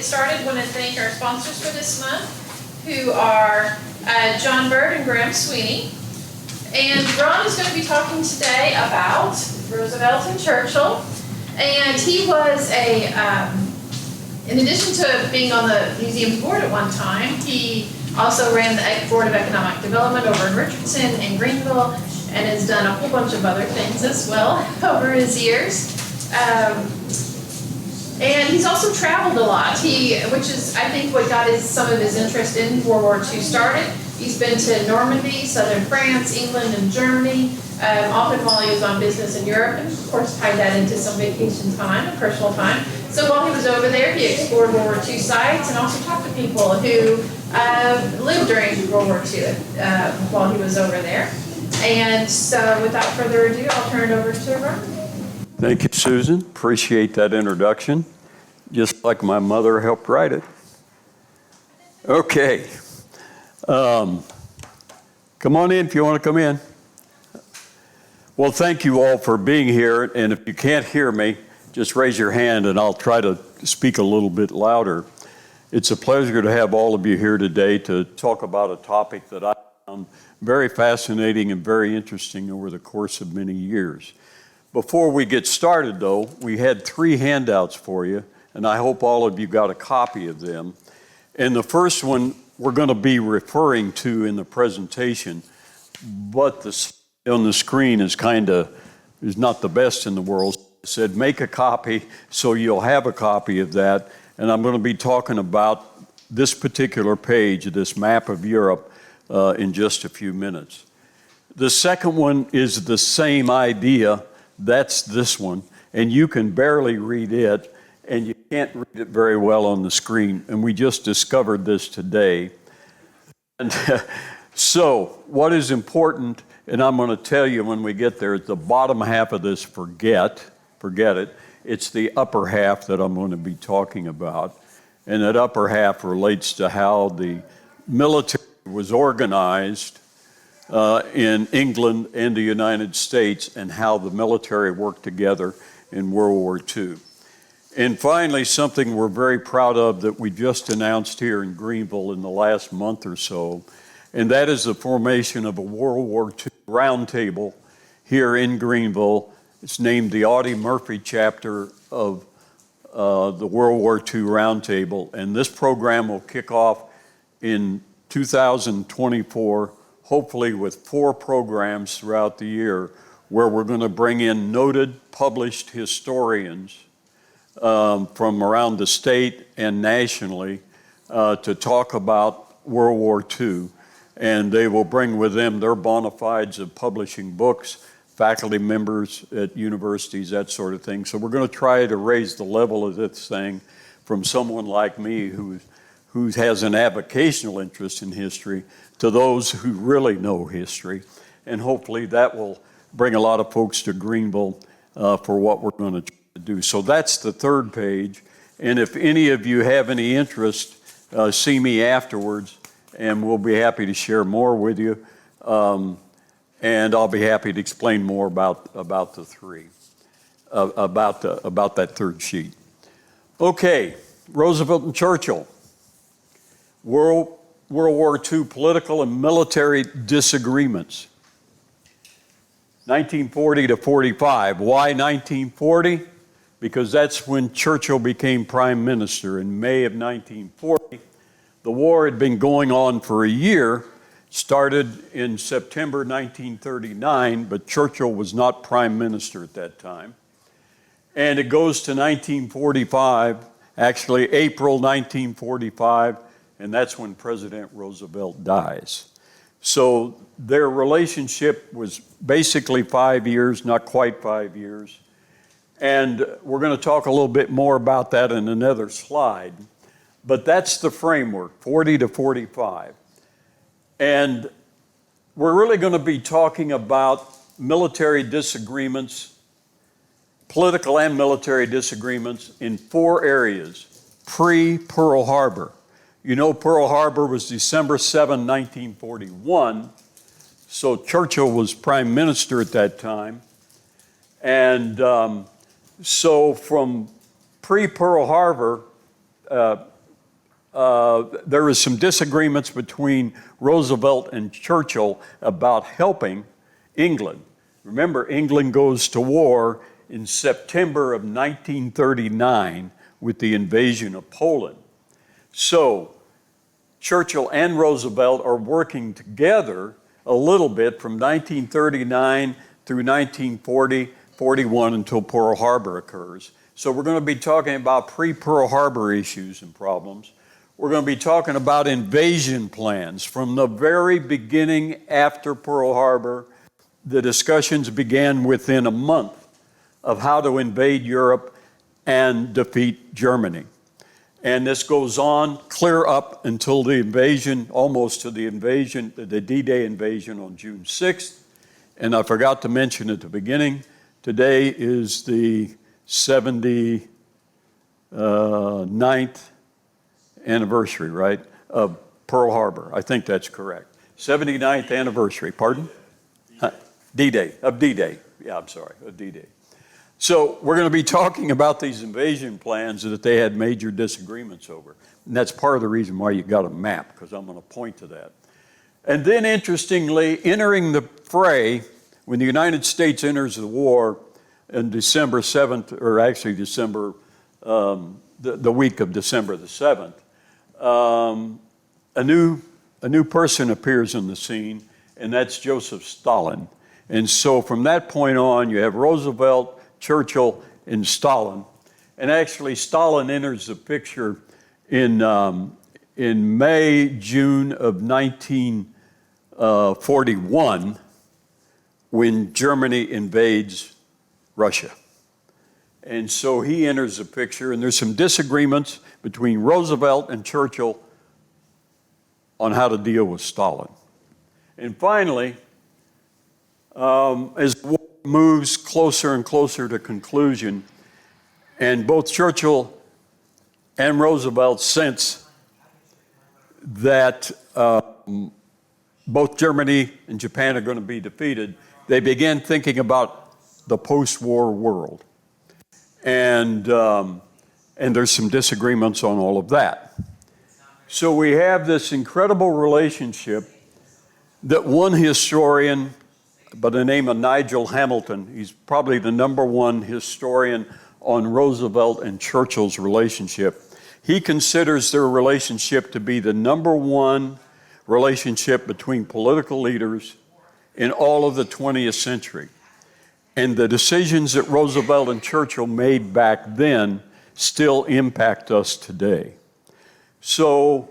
get started, I want to thank our sponsors for this month, who are John Bird and Graham Sweeney. And Ron is going to be talking today about Roosevelt and Churchill. And he was in addition to being on the museum's board at one time, he also ran the Board of Economic Development over in Richardson and Greenville, and has done a whole bunch of other things as well over his years. And he's also traveled a lot, which is, I think, what got some of his interest in World War II started. He's been to Normandy, southern France, England, and Germany, often while he was on business in Europe, and of course tied that into some vacation time and personal time. So while he was over there, he explored World War II sites and also talked to people who lived during World War II while he was over there. And so without further ado, I'll turn it over to Ron. Thank you, Susan. Appreciate that introduction. Just like my mother helped write it. Okay. Come on in if you want to come in. Well, thank you all for being here. And if you can't hear me, just raise your hand and I'll try to speak a little bit louder. It's a pleasure to have all of you here today to talk about a topic that I found very fascinating and very interesting over the course of many years. Before we get started, though, we had 3 handouts for you, and I hope all of you got a copy of them. And the first one we're going to be referring to in the presentation, but on the screen is not the best in the world. It said make a copy, so you'll have a copy of that. And I'm going to be talking about this particular page, this map of Europe, in just a few minutes. The second one is the same idea. That's this one, and you can barely read it, and you can't read it very well on the screen, and we just discovered this today. And so what is important, and I'm going to tell you when we get there, the bottom half of this, forget it. It's the upper half that I'm going to be talking about, and that upper half relates to how the military was organized in England and the United States, and how the military worked together in World War II. And finally, something we're very proud of that we just announced here in Greenville in the last month or so, and that is the formation of a World War II roundtable here in Greenville. It's named the Audie Murphy chapter of the World War II Roundtable, and this program will kick off in 2024, hopefully with 4 programs throughout the year, where we're going to bring in noted published historians from around the state and nationally to talk about World War II. And they will bring with them their bona fides of publishing books, faculty members at universities, that sort of thing. So we're going to try to raise the level of this thing from someone like me who has an avocational interest in history to those who really know history. And hopefully that will bring a lot of folks to Greenville for what we're going to try to do. So that's the third page. And if any of you have any interest, see me afterwards, and we'll be happy to share more with you. And I'll be happy to explain more about the 3, about that third sheet. Okay, Roosevelt and Churchill. World War II political and military disagreements. 1940 to 45. Why 1940? Because that's when Churchill became prime minister in May of 1940. The war had been going on for a year, started in September 1939, but Churchill was not prime minister at that time. And it goes to 1945, actually April 1945, and that's when President Roosevelt dies. So their relationship was basically 5 years, not quite 5 years. And we're going to talk a little bit more about that in another slide. But that's the framework, 40 to 45. And we're really going to be talking about military disagreements, political and military disagreements in 4 areas pre-Pearl Harbor. You know, Pearl Harbor was December 7, 1941, so Churchill was prime minister at that time. And so from pre-Pearl Harbor, there was some disagreements between Roosevelt and Churchill about helping England. Remember, England goes to war in September of 1939 with the invasion of Poland. So Churchill and Roosevelt are working together a little bit from 1939 through 1940-41 until Pearl Harbor occurs. So we're going to be talking about pre-Pearl Harbor issues and problems. We're going to be talking about invasion plans. From the very beginning after Pearl Harbor, the discussions began within a month of how to invade Europe and defeat Germany. And this goes on clear up until the invasion, almost to the invasion, the D-Day invasion on June 6th. And I forgot to mention at the beginning, today is the 79th anniversary, right, of Pearl Harbor. I think that's correct. 79th anniversary, pardon? D-Day, of D-Day. Yeah, I'm sorry, of D-Day. So we're going to be talking about these invasion plans that they had major disagreements over. And that's part of the reason why you got a map, because I'm going to point to that. And then interestingly, entering the fray, when the United States enters the war in December 7th, or actually December, the week of December the 7th, a new person appears on the scene, and that's Joseph Stalin. And so from that point on, you have Roosevelt, Churchill, and Stalin. And actually, Stalin enters the picture in May, June of 1941, when Germany invades Russia. And so he enters the picture, and there's some disagreements between Roosevelt and Churchill on how to deal with Stalin. And finally, as the war moves closer and closer to conclusion, and both Churchill and Roosevelt sense that both Germany and Japan are going to be defeated, they began thinking about the post-war world. And there's some disagreements on all of that. So we have this incredible relationship that one historian by the name of Nigel Hamilton, he's probably the #1 historian on Roosevelt and Churchill's relationship. He considers their relationship to be the #1 relationship between political leaders in all of the 20th century. And the decisions that Roosevelt and Churchill made back then still impact us today. So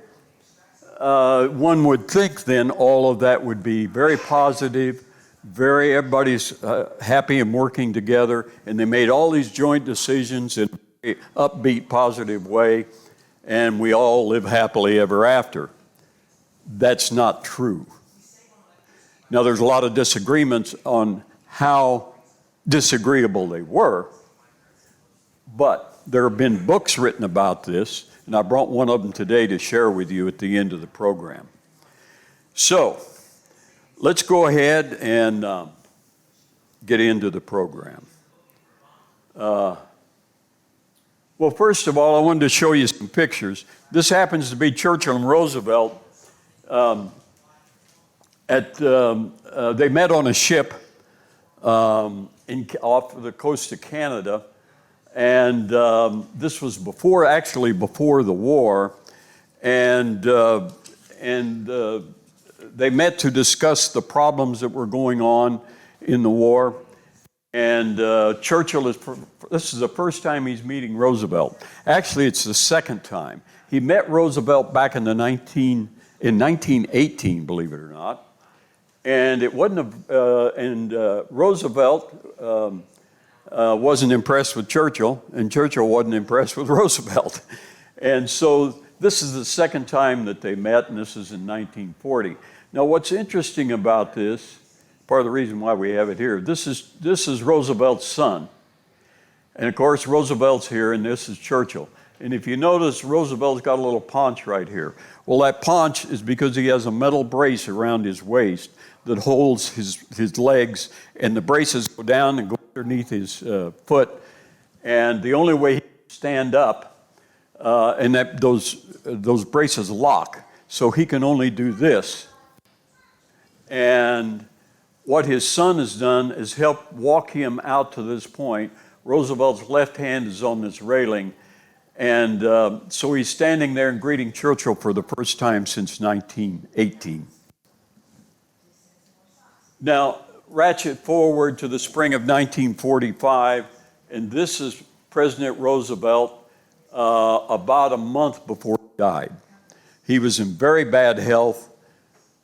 one would think then all of that would be very positive, everybody's happy and working together, and they made all these joint decisions in an upbeat, positive way, and we all live happily ever after. That's not true. Now, there's a lot of disagreements on how disagreeable they were, but there have been books written about this, and I brought one of them today to share with you at the end of the program. So, let's go ahead and get into the program. Well, first of all, I wanted to show you some pictures. This happens to be Churchill and Roosevelt. They met on a ship off the coast of Canada, and this was before the war, and they met to discuss the problems that were going on in the war. And Churchill this is the first time he's meeting Roosevelt. Actually, it's the second time. He met Roosevelt back in 1918, believe it or not. And it wasn't Roosevelt wasn't impressed with Churchill, and Churchill wasn't impressed with Roosevelt. And so this is the second time that they met, and this is in 1940. Now, what's interesting about this, part of the reason why we have it here, this is Roosevelt's son. And of course, Roosevelt's here, and this is Churchill. And if you notice, Roosevelt's got a little paunch right here. Well, that paunch is because he has a metal brace around his waist that holds his legs, and the braces go down and go underneath his foot. And the only way he can stand up, and those those braces lock, so he can only do this. And what his son has done is help walk him out to this point. Roosevelt's left hand is on this railing, and so he's standing there and greeting Churchill for the first time since 1918. Now, ratchet forward to the spring of 1945, and this is President Roosevelt about a month before he died. He was in very bad health,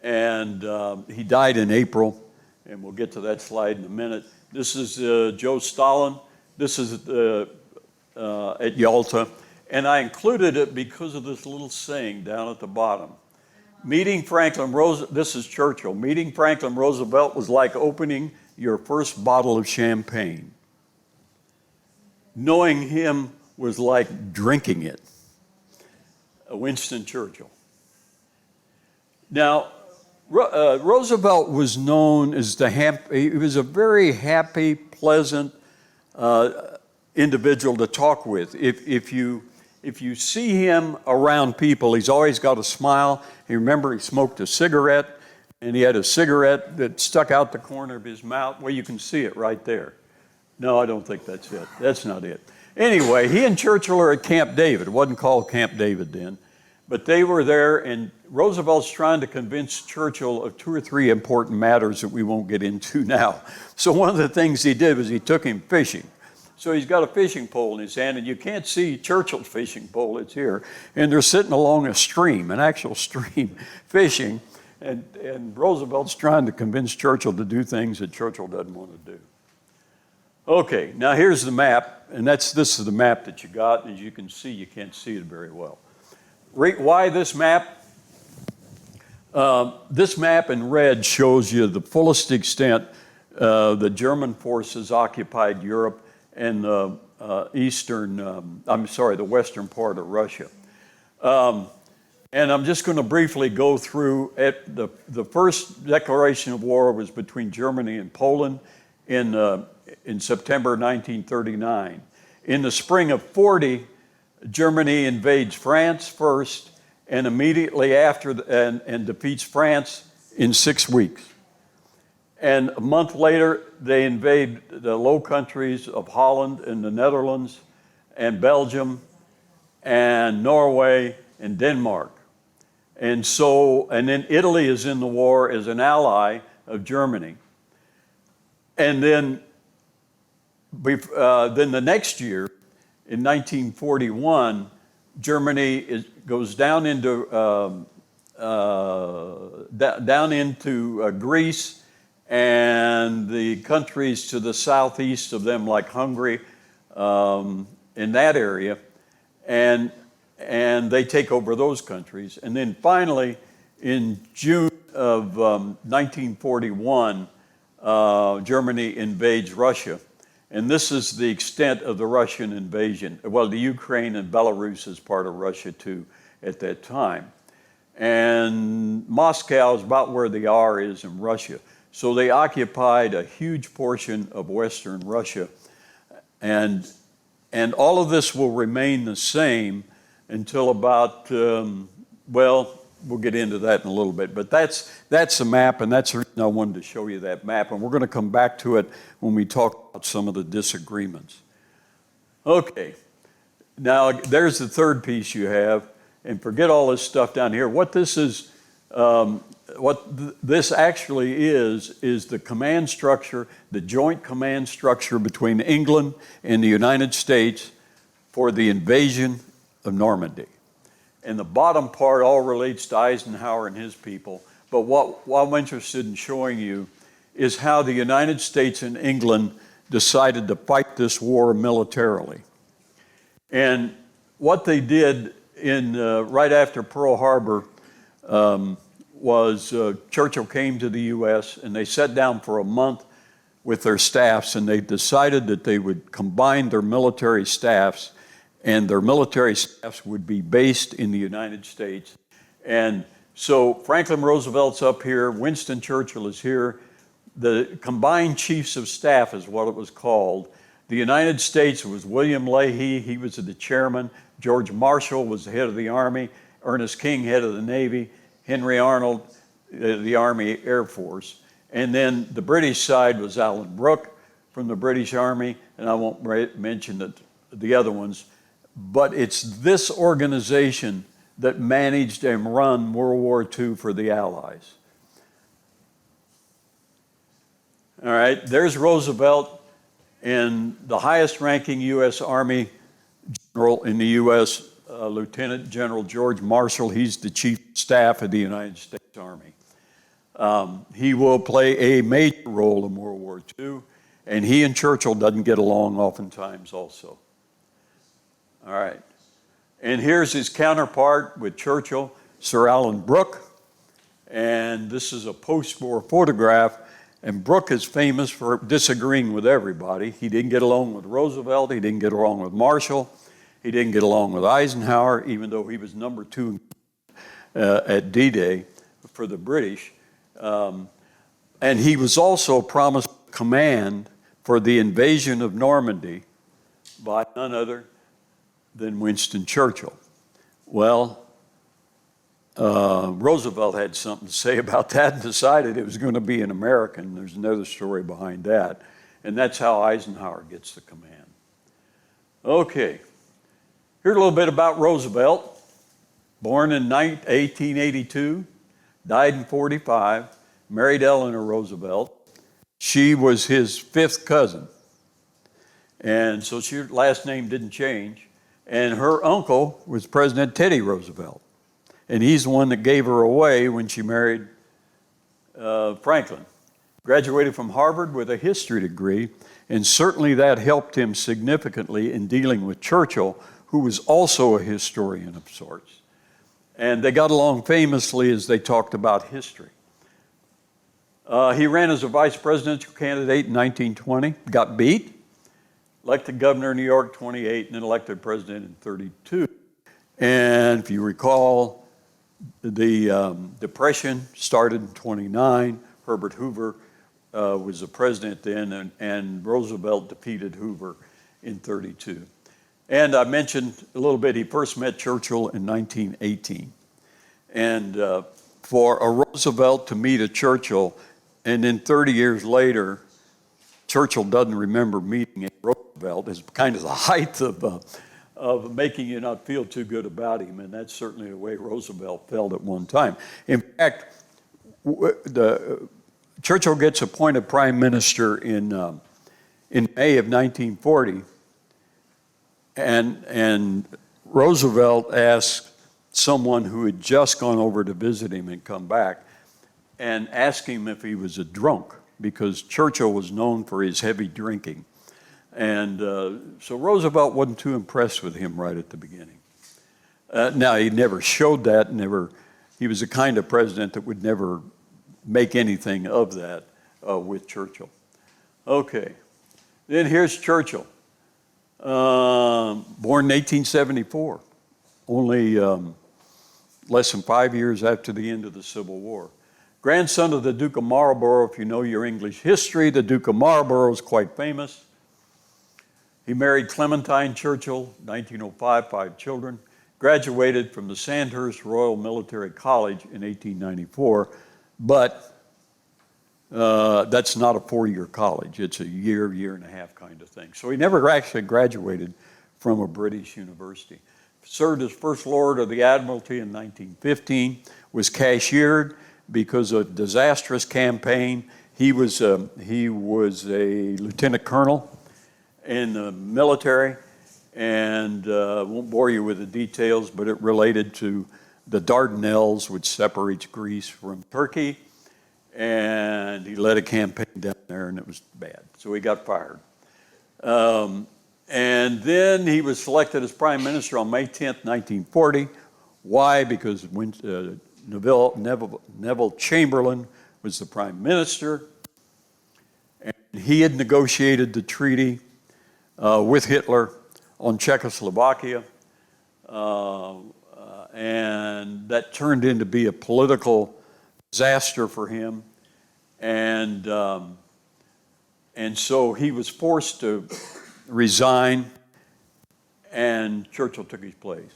and he died in April, and we'll get to that slide in a minute. This is Joe Stalin. This is at Yalta, and I included it because of this little saying down at the bottom. Meeting Franklin Roosevelt, this is Churchill, meeting Franklin Roosevelt was like opening your first bottle of champagne. Knowing him was like drinking it. Winston Churchill. Now, Roosevelt was known as he was a very happy, pleasant individual to talk with. If you see him around people, he's always got a smile. You remember he smoked a cigarette, and he had a cigarette that stuck out the corner of his mouth. Well, you can see it right there. No, I don't think that's it. That's not it. Anyway, he and Churchill are at Camp David. It wasn't called Camp David then, but they were there, and Roosevelt's trying to convince Churchill of 2 or 3 important matters that we won't get into now. So one of the things he did was he took him fishing. So he's got a fishing pole in his hand, and you can't see Churchill's fishing pole, it's here. And they're sitting along a stream, an actual stream, fishing, and Roosevelt's trying to convince Churchill to do things that Churchill doesn't want to do. Okay, now here's the map, and this is the map that you got. As you can see, you can't see it very well. Why this map? This map in red shows you the fullest extent the German forces occupied Europe and the western part of Russia. And I'm just going to briefly go through it. The first declaration of war was between Germany and Poland in September 1939. In the spring of 40, Germany invades France first, and immediately after, and defeats France in 6 weeks. And a month later, they invade the Low Countries of Holland and the Netherlands and Belgium and Norway and Denmark. And then Italy is in the war as an ally of Germany. And then the next year, in 1941, Germany goes down into Greece and the countries to the southeast of them, like Hungary, in that area, and they take over those countries. And then finally, in June of 1941, Germany invades Russia. And this is the extent of the Russian invasion. Well, the Ukraine and Belarus is part of Russia too at that time. And Moscow is about where the R is in Russia. So they occupied a huge portion of Western Russia. And all of this will remain the same until about, we'll get into that in a little bit. But that's a map, and that's the reason I wanted to show you that map. And we're going to come back to it when we talk about some of the disagreements. Okay, now there's the third piece you have. And forget all this stuff down here. What this is, this actually is the command structure, the joint command structure between England and the United States for the invasion of Normandy. And the bottom part all relates to Eisenhower and his people. But what I'm interested in showing you is how the United States and England decided to fight this war militarily. And what they did right after Pearl Harbor was Churchill came to the U.S. and they sat down for a month with their staffs, and they decided that they would combine their military staffs, and their military staffs would be based in the United States. And so Franklin Roosevelt's up here, Winston Churchill is here. The combined chiefs of staff is what it was called. The United States was William Leahy, he was the chairman. George Marshall was the head of the Army, Ernest King, head of the Navy, Henry Arnold, the Army Air Force. And then the British side was Alan Brooke from the British Army, and I won't mention the other ones, but it's this organization that managed and run World War II for the Allies. All right, there's Roosevelt, and the highest ranking U.S. Army general in the U.S., Lieutenant General George Marshall. He's the chief of staff of the United States Army. He will play a major role in World War II, and he and Churchill doesn't get along oftentimes also. All right, and here's his counterpart with Churchill, Sir Alan Brooke, and this is a post-war photograph. And Brooke is famous for disagreeing with everybody. He didn't get along with Roosevelt. He didn't get along with Marshall. He didn't get along with Eisenhower, even though he was number 2 at D-Day for the British. And he was also promised command for the invasion of Normandy by none other than Winston Churchill. Well, Roosevelt had something to say about that and decided it was going to be an American. There's another story behind that. And that's how Eisenhower gets the command. Okay, here's a little bit about Roosevelt. Born in 1882, died in 45, married Eleanor Roosevelt. She was his 5th cousin. And so her last name didn't change. And her uncle was President Teddy Roosevelt. And he's the one that gave her away when she married Franklin. Graduated from Harvard with a history degree, and certainly that helped him significantly in dealing with Churchill, who was also a historian of sorts. And they got along famously as they talked about history. He ran as a vice presidential candidate in 1920, got beat, elected governor of New York 28, and then elected president in 32. And if you recall, the Depression started in 29. Herbert Hoover was the president then, and Roosevelt defeated Hoover in 32. And I mentioned a little bit, he first met Churchill in 1918. And for a Roosevelt to meet a Churchill, and then 30 years later, Churchill doesn't remember meeting a Roosevelt, is kind of the height of making you not feel too good about him, and that's certainly the way Roosevelt felt at one time. In fact, Churchill gets appointed prime minister in May of 1940, and Roosevelt asked someone who had just gone over to visit him and come back, and asked him if he was a drunk, because Churchill was known for his heavy drinking. And so Roosevelt wasn't too impressed with him right at the beginning. Now, he never showed that, he was the kind of president that would never make anything of that with Churchill. Okay, then here's Churchill. Born in 1874, only less than 5 years after the end of the Civil War. Grandson of the Duke of Marlborough. If you know your English history, the Duke of Marlborough is quite famous. He married Clementine Churchill, 1905, 5 children. Graduated from the Sandhurst Royal Military College in 1894, but that's not a 4-year college. It's a year, year and a half kind of thing. So he never actually graduated from a British university. Served as First Lord of the Admiralty in 1915, was cashiered because of a disastrous campaign. He was a lieutenant colonel in the military, and won't bore you with the details, but it related to the Dardanelles, which separates Greece from Turkey, and he led a campaign down there, and it was bad, so he got fired. And then he was selected as prime minister on May 10th, 1940. Why? Because Neville Chamberlain was the prime minister, and he had negotiated the treaty with Hitler on Czechoslovakia, and that turned into be a political disaster for him, and so he was forced to resign, and Churchill took his place.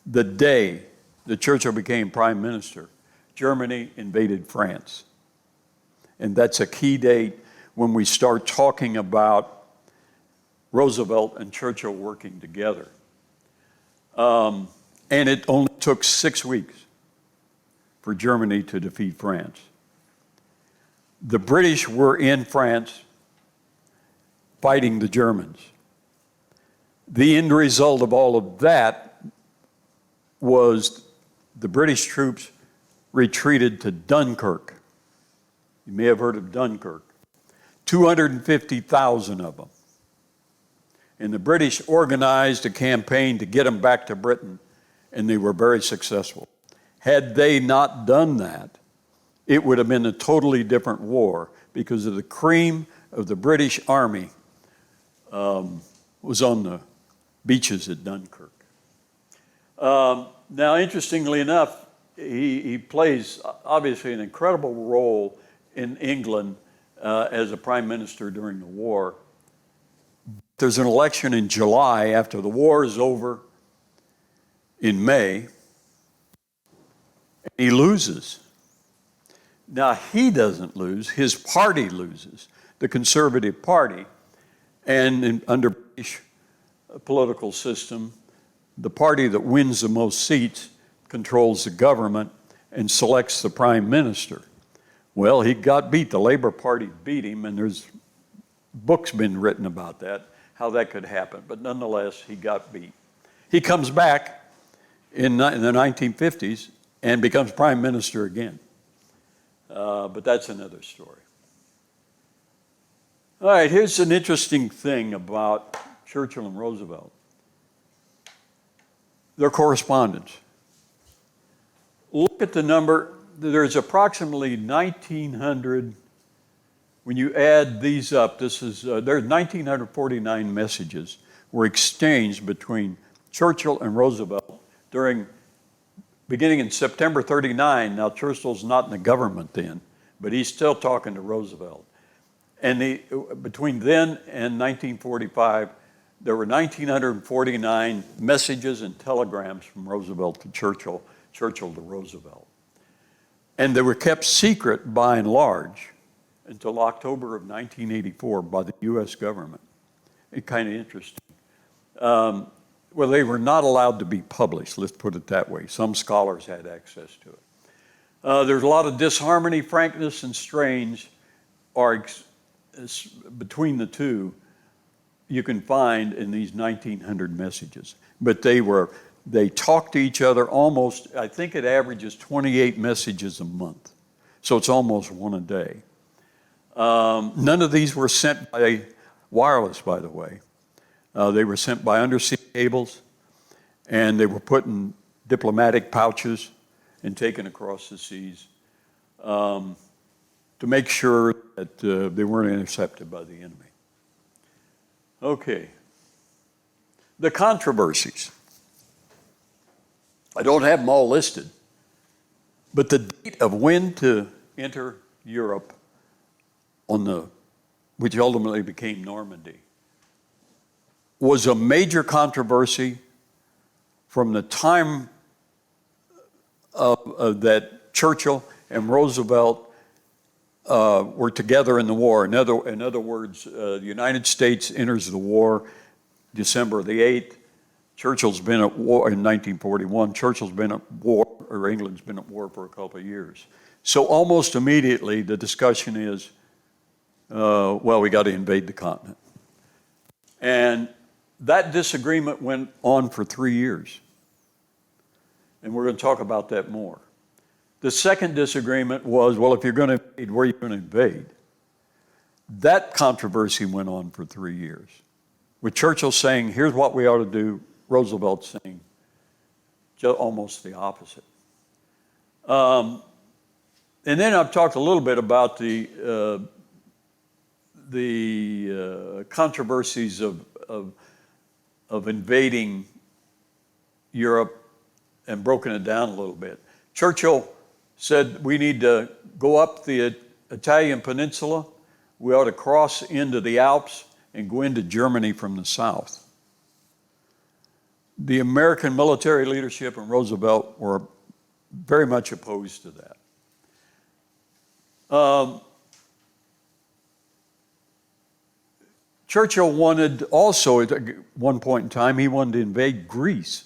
The day that Churchill became prime minister, Germany invaded France. And that's a key date when we start talking about Roosevelt and Churchill working together. And it only took 6 weeks for Germany to defeat France. The British were in France fighting the Germans. The end result of all of that was the British troops retreated to Dunkirk. You may have heard of Dunkirk. 250,000 of them. And the British organized a campaign to get them back to Britain, and they were very successful. Had they not done that, it would have been a totally different war, because of the cream of the British army was on the beaches at Dunkirk. Now, interestingly enough, he plays obviously an incredible role in England as a prime minister during the war. There's an election in July after the war is over in May, and he loses. Now, he doesn't lose, his party loses, the Conservative Party. And under British political system, the party that wins the most seats controls the government and selects the prime minister. Well, he got beat. The Labor Party beat him, and there's books been written about that, how that could happen. But nonetheless, he got beat. He comes back in the 1950s and becomes prime minister again. But that's another story. All right, here's an interesting thing about Churchill and Roosevelt. Their correspondence. Look at the number. There's approximately 1,900. When you add these up, there's 1,949 messages were exchanged between Churchill and Roosevelt beginning in September 39. Now, Churchill's not in the government then, but he's still talking to Roosevelt. And between then and 1945, there were 1,949 messages and telegrams from Roosevelt to Churchill, Churchill to Roosevelt. And they were kept secret by and large until October of 1984 by the U.S. government. It's kind of interesting. Well, they were not allowed to be published, let's put it that way. Some scholars had access to it. There's a lot of disharmony, frankness, and strange between the two you can find in these 1,900 messages. But they talked to each other almost, I think it averages 28 messages a month. So it's almost one a day. None of these were sent by wireless, by the way. They were sent by undersea cables, and they were put in diplomatic pouches and taken across the seas to make sure that they weren't intercepted by the enemy. Okay. The controversies. I don't have them all listed, but the date of when to enter Europe which ultimately became Normandy, was a major controversy from the time that Churchill and Roosevelt were together in the war. In other words, the United States enters the war December the 8th. Churchill's been at war in 1941. Churchill's been at war, or England's been at war for a couple of years. So almost immediately the discussion is, well, we got to invade the continent. And that disagreement went on for 3 years. And we're going to talk about that more. The second disagreement was, well, if you're going to invade, where are you going to invade? That controversy went on for 3 years. With Churchill saying, here's what we ought to do, Roosevelt saying almost the opposite. And then I've talked a little bit about the controversies of invading Europe and broken it down a little bit. Churchill said we need to go up the Italian peninsula. We ought to cross into the Alps and go into Germany from the south. the American military leadership and Roosevelt were very much opposed to that. Churchill wanted also, at one point in time, he wanted to invade Greece.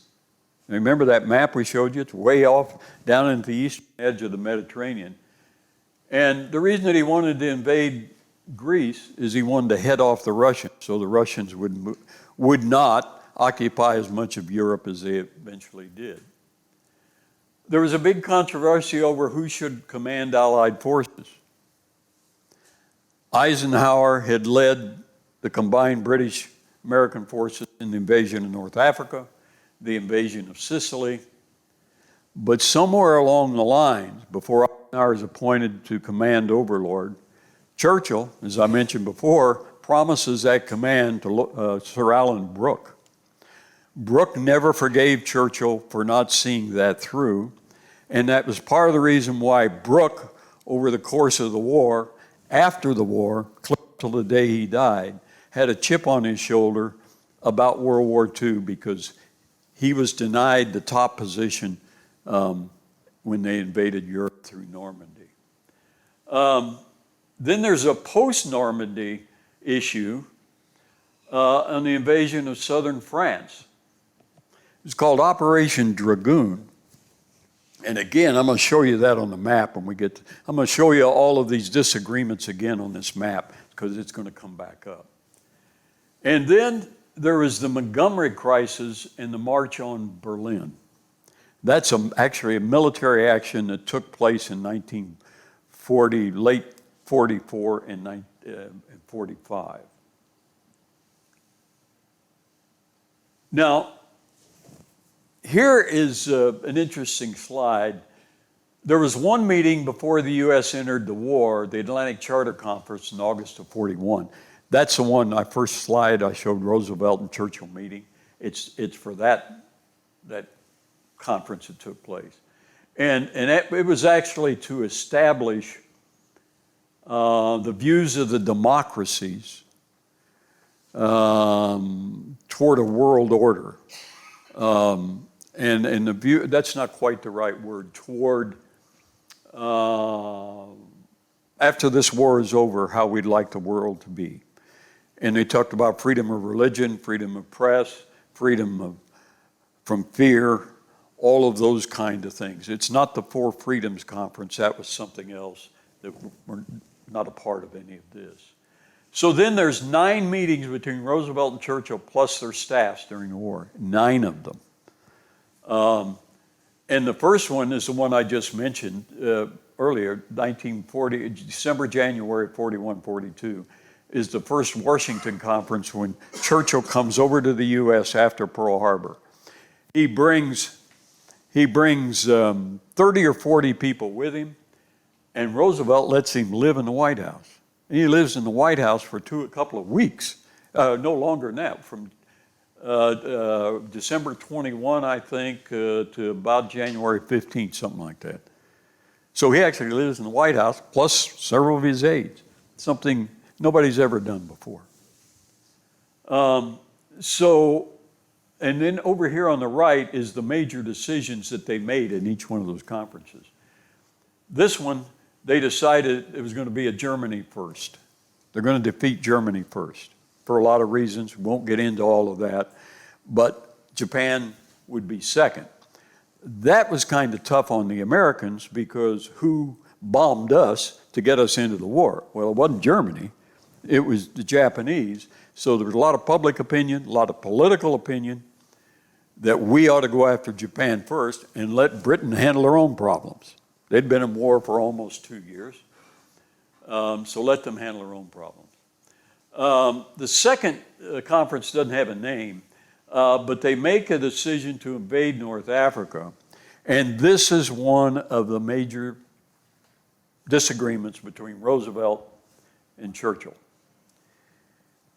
Remember that map we showed you? It's way off down into the eastern edge of the Mediterranean. And the reason that he wanted to invade Greece is he wanted to head off the Russians, so the Russians would not occupy as much of Europe as they eventually did. There was a big controversy over who should command Allied forces. Eisenhower had led the combined British-American forces in the invasion of North Africa, the invasion of Sicily, but somewhere along the lines, before Eisenhower was appointed to command overlord, Churchill, as I mentioned before, promises that command to Sir Alan Brooke. Brooke never forgave Churchill for not seeing that through, and that was part of the reason why Brooke, over the course of the war, after the war, till the day he died, had a chip on his shoulder about World War II because he was denied the top position when they invaded Europe through Normandy. Then there's a post-Normandy issue on the invasion of southern France. It's called Operation Dragoon. And again, I'm going to show you that on the map when we get to, I'm going to show you all of these disagreements again on this map because it's going to come back up. And then there was the Montgomery crisis and the March on Berlin. That's actually a military action that took place in 1940, late 44 and 45. Now, here is an interesting slide. There was one meeting before the U.S. entered the war, the Atlantic Charter Conference in August of 41. That's the one, my first slide, I showed Roosevelt and Churchill meeting. It's for that conference that took place. And it was actually to establish the views of the democracies toward a world order. And the view, that's not quite the right word, toward, after this war is over, how we'd like the world to be. And they talked about freedom of religion, freedom of press, freedom from fear, all of those kind of things. It's not the Four Freedoms Conference, that was something else that were not a part of any of this. So then there's 9 meetings between Roosevelt and Churchill plus their staffs during the war, 9 of them. And the first one is the one I just mentioned earlier, 1940, December, January 41, 42, is the first Washington conference when Churchill comes over to the U.S. after Pearl Harbor. He brings 30 or 40 people with him, and Roosevelt lets him live in the White House. And he lives in the White House for a couple of weeks, no longer than that, from December 21, I think, to about January 15th, something like that. So he actually lives in the White House, plus several of his aides, something nobody's ever done before. And then over here on the right is the major decisions that they made in each one of those conferences. This one, they decided it was going to be a Germany first. They're going to defeat Germany first for a lot of reasons. We won't get into all of that. But Japan would be second. That was kind of tough on the Americans because who bombed us to get us into the war? Well, it wasn't Germany. It was the Japanese. So there was a lot of public opinion, a lot of political opinion that we ought to go after Japan first and let Britain handle their own problems. They'd been in war for almost 2 years. So let them handle their own problems. The second conference doesn't have a name, but they make a decision to invade North Africa. And this is one of the major disagreements between Roosevelt and Churchill.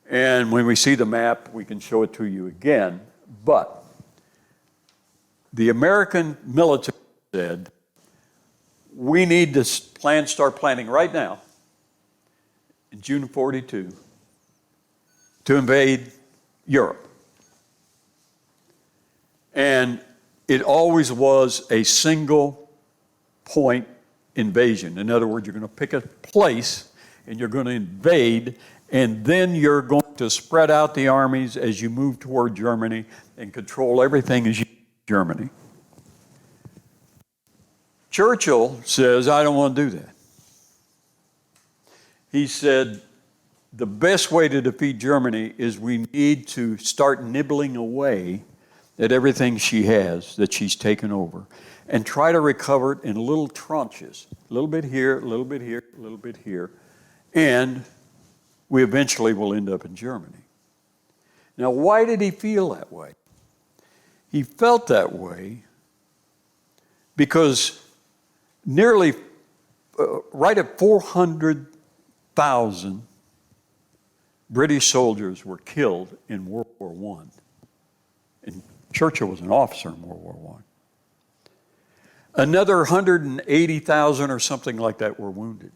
And when we see the map, we can show it to you again. But the American military said, we need to start planning right now, in June of 42, to invade Europe. And it always was a single point invasion. In other words, you're going to pick a place and you're going to invade, and then you're going to spread out the armies as you move toward Germany and control everything as you Germany. Churchill says, I don't want to do that. He said, the best way to defeat Germany is we need to start nibbling away at everything she has that she's taken over and try to recover it in little tranches, a little bit here, a little bit here, a little bit here, and we eventually will end up in Germany. Now, why did he feel that way? He felt that way because nearly right at 400,000 British soldiers were killed in World War I. And Churchill was an officer in World War I. Another 180,000 or something like that were wounded.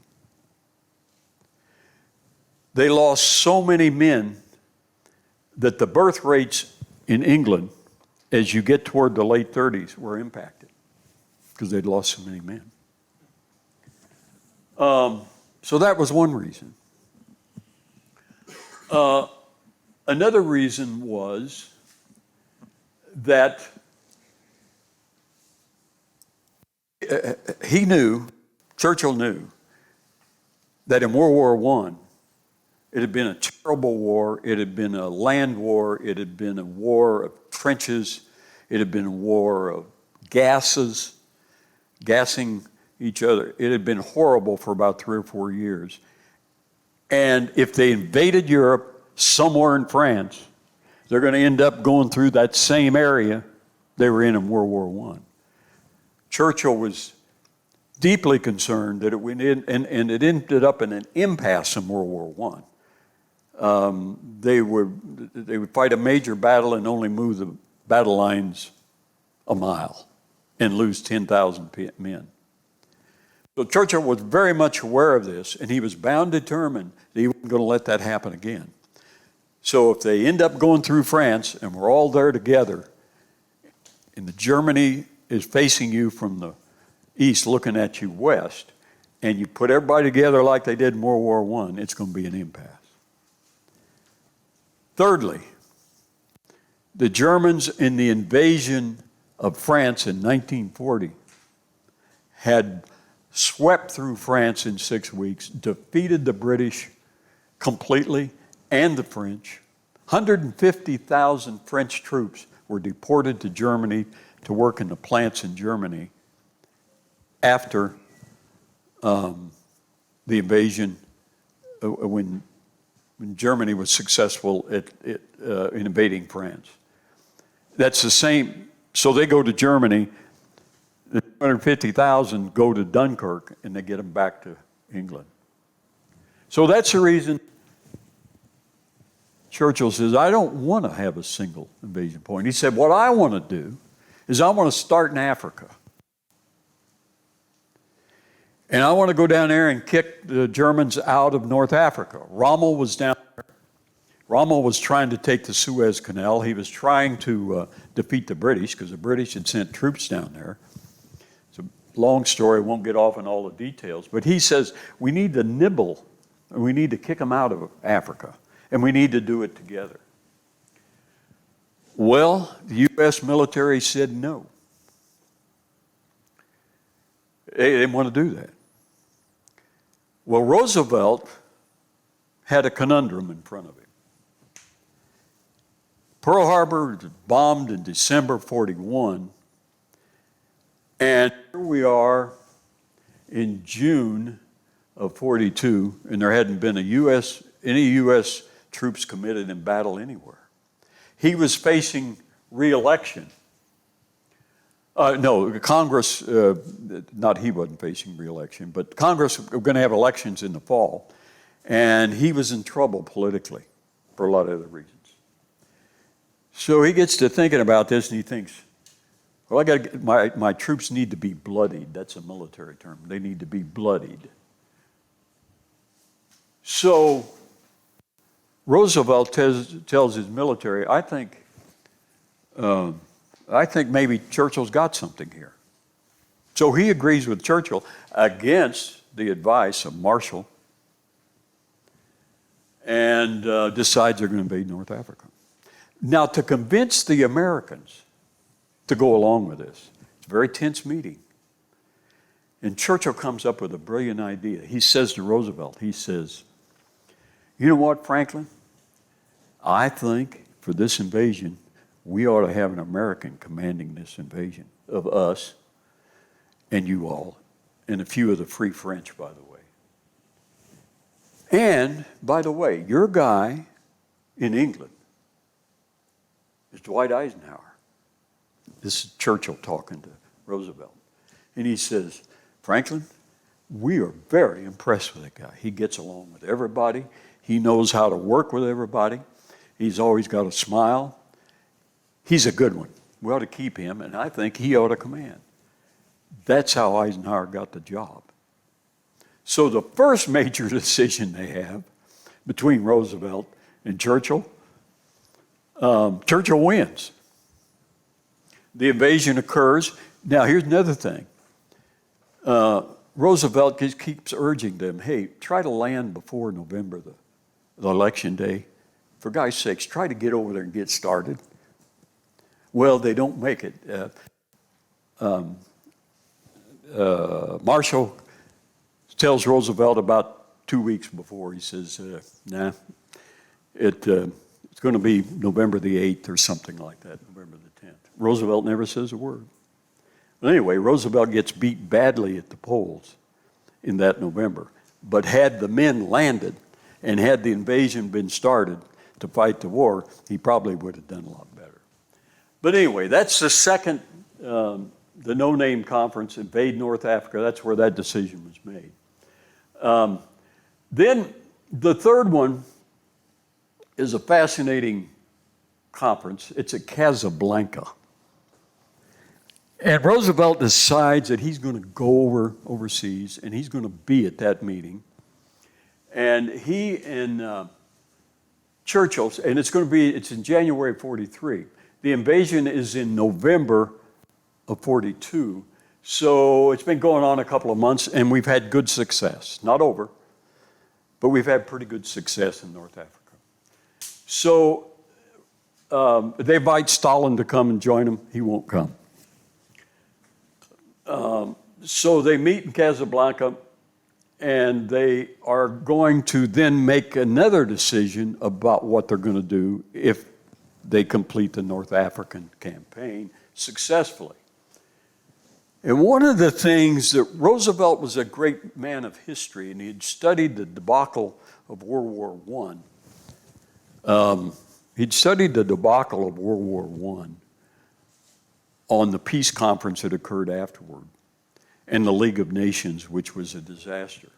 They lost so many men that the birth rates in England, as you get toward the late 30s, were impacted because they'd lost so many men. So that was one reason. Another reason was that Churchill knew, that in World War I, it had been a terrible war. It had been a land war. It had been a war of trenches. It had been a war of gases, gassing each other. It had been horrible for about 3 or 4 years. And if they invaded Europe somewhere in France, they're going to end up going through that same area they were in World War I. Churchill was deeply concerned that it went in, and it ended up in an impasse in World War I. They would fight a major battle and only move the battle lines a mile and lose 10,000 men. So Churchill was very much aware of this, and he was bound determined that he wasn't going to let that happen again. So if they end up going through France and we're all there together, and Germany is facing you from the east looking at you west, and you put everybody together like they did in World War I, it's going to be an impasse. Thirdly, the Germans in the invasion of France in 1940 had swept through France in 6 weeks, defeated the British completely and the French. 150,000 French troops were deported to Germany to work in the plants in Germany after the invasion, when Germany was successful in invading France. That's the same. So they go to Germany. The 250,000 go to Dunkirk, and they get them back to England. So that's the reason Churchill says, I don't want to have a single invasion point. He said, what I want to do is I want to start in Africa. And I want to go down there and kick the Germans out of North Africa. Rommel was down there. Rommel was trying to take the Suez Canal. He was trying to defeat the British because the British had sent troops down there. It's a long story. I won't get off on all the details. But he says we need to nibble. We need to kick them out of Africa. And we need to do it together. Well, the U.S. military said no. They didn't want to do that. Well, Roosevelt had a conundrum in front of him. Pearl Harbor was bombed in December 41, and here we are in June of 42, and there hadn't been any U.S. troops committed in battle anywhere. He was facing re-election. No, Congress, not he wasn't facing re-election, but Congress were going to have elections in the fall, and he was in trouble politically for a lot of other reasons. So he gets to thinking about this, and he thinks, well, my troops need to be bloodied. That's a military term. They need to be bloodied. So Roosevelt tells his military, I think I think maybe Churchill's got something here. So he agrees with Churchill against the advice of Marshall and decides they're going to invade North Africa. Now, to convince the Americans to go along with this, it's a very tense meeting. And Churchill comes up with a brilliant idea. He says to Roosevelt, he says, you know what, Franklin? I think for this invasion, we ought to have an American commanding this invasion of us and you all, and a few of the Free French, by the way. And, by the way, your guy in England is Dwight Eisenhower. This is Churchill talking to Roosevelt. And he says, Franklin, we are very impressed with that guy. He gets along with everybody. He knows how to work with everybody. He's always got a smile. He's a good one. We ought to keep him, and I think he ought to command. That's how Eisenhower got the job. So the first major decision they have between Roosevelt and Churchill, Churchill wins. The invasion occurs. Now, here's another thing. Roosevelt just keeps urging them, hey, try to land before November, the election day. For God's sakes, try to get over there and get started. Well, they don't make it. Marshall tells Roosevelt about 2 weeks before. He says, nah, it's going to be November the 8th or something like that, November the 10th. Roosevelt never says a word. But anyway, Roosevelt gets beat badly at the polls in that November. But had the men landed and had the invasion been started to fight the war, he probably would have done a lot better. But anyway, that's the second, the no-name conference, invade North Africa. That's where that decision was made. Then the third one is a fascinating conference. It's at Casablanca. And Roosevelt decides that he's going to go overseas and he's going to be at that meeting. And he and Churchill, and it's in January of 43. The invasion is in November of 42. So it's been going on a couple of months and we've had good success. Not over, but we've had pretty good success in North Africa. So they invite Stalin to come and join them. He won't come. So they meet in Casablanca, and they are going to then make another decision about what they're going to do if they complete the North African campaign successfully. And one of the things that Roosevelt was a great man of history, and he had studied the debacle of World War I. He'd studied the debacle of World War I on the peace conference that occurred afterward, and the League of Nations, which was a disaster.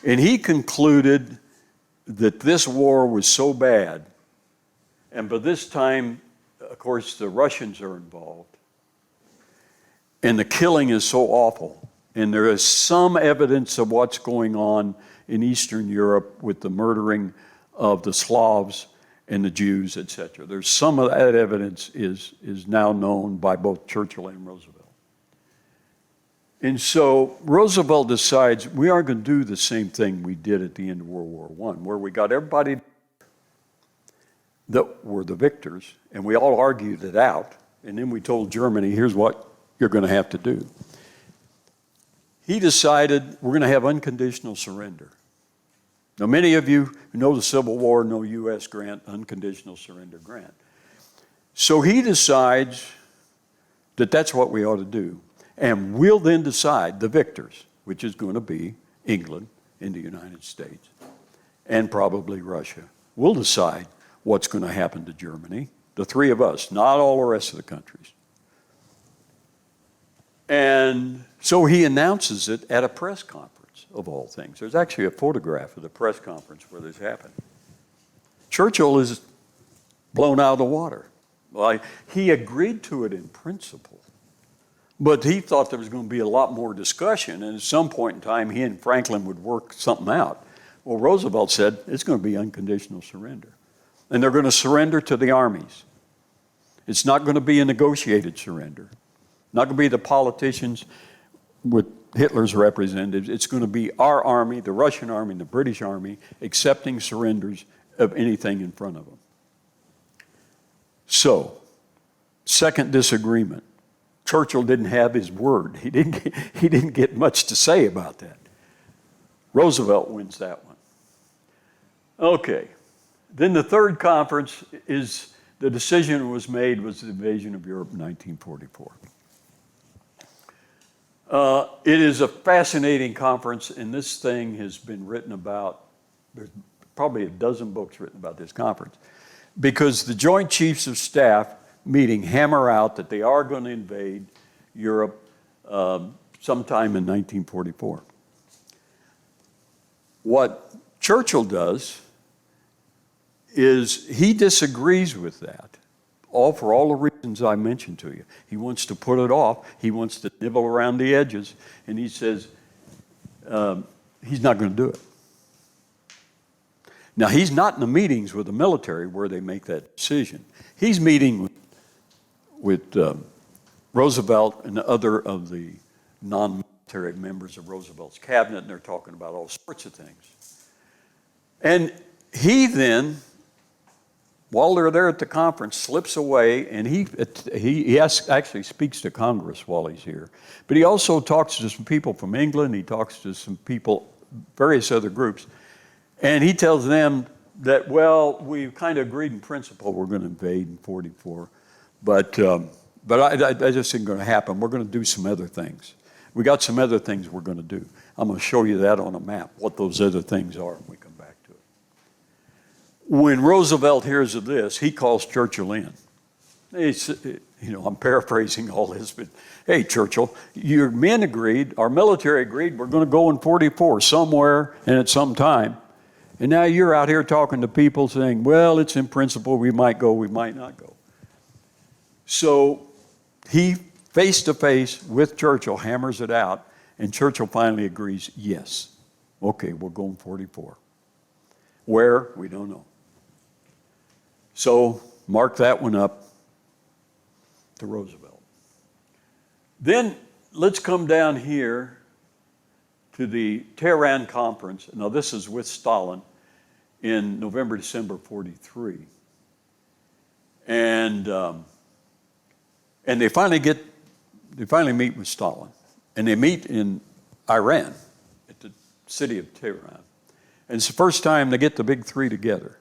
And he concluded that this war was so bad, and by this time, of course, the Russians are involved, and the killing is so awful, and there is some evidence of what's going on in Eastern Europe with the murdering of the Slavs and the Jews, etc. There's some of that evidence is now known by both Churchill and Roosevelt. And so Roosevelt decides we aren't going to do the same thing we did at the end of World War I, where we got everybody that were the victors, and we all argued it out, and then we told Germany, here's what you're going to have to do. He decided we're going to have unconditional surrender. Now, many of you who know the Civil War know U.S. grant, unconditional surrender grant. So he decides that that's what we ought to do. And we'll then decide, the victors, which is going to be England and the United States, and probably Russia. We'll decide what's going to happen to Germany, the three of us, not all the rest of the countries. And so he announces it at a press conference. Of all things. There's actually a photograph of the press conference where this happened. Churchill is blown out of the water. Well, he agreed to it in principle, but he thought there was going to be a lot more discussion, and at some point in time, he and Franklin would work something out. Well, Roosevelt said it's going to be unconditional surrender, and they're going to surrender to the armies. It's not going to be a negotiated surrender. Not going to be the politicians with Hitler's representatives. It's going to be our army, the Russian army, the British army, accepting surrenders of anything in front of them. So, second disagreement. Churchill didn't have his word. He didn't get much to say about that. Roosevelt wins that one. Okay. Then the third conference is the decision was made was the invasion of Europe in 1944. It is a fascinating conference, and this thing has been written about. There's probably a dozen books written about this conference, because the Joint Chiefs of Staff meeting hammer out that they are going to invade Europe sometime in 1944. What Churchill does is he disagrees with that, for all the reasons I mentioned to you. He wants to put it off. He wants to nibble around the edges, and he says he's not going to do it. Now, he's not in the meetings with the military where they make that decision. He's meeting with Roosevelt and other of the non-military members of Roosevelt's cabinet, and they're talking about all sorts of things. And he then, while they're there at the conference, slips away, and he actually speaks to Congress while he's here. But he also talks to some people from England. He talks to some people, various other groups. And he tells them that, well, we've kind of agreed in principle we're going to invade in 44, but I just ain't going to happen. We're going to do some other things. We got some other things we're going to do. I'm going to show you that on a map, what those other things are when we come back to it. When Roosevelt hears of this, he calls Churchill in. I'm paraphrasing all this, but hey, Churchill, your men agreed, our military agreed, we're going to go in 44 somewhere and at some time. And now you're out here talking to people saying, well, it's in principle, we might go, we might not go. So he, face to face with Churchill, hammers it out, and Churchill finally agrees, yes, okay, we're going 44. Where? We don't know. So mark that one up to Roosevelt. Then let's come down here to the Tehran Conference. Now, this is with Stalin in November, December 43. And they finally meet with Stalin. And they meet in Iran at the city of Tehran. And it's the first time they get the big three together.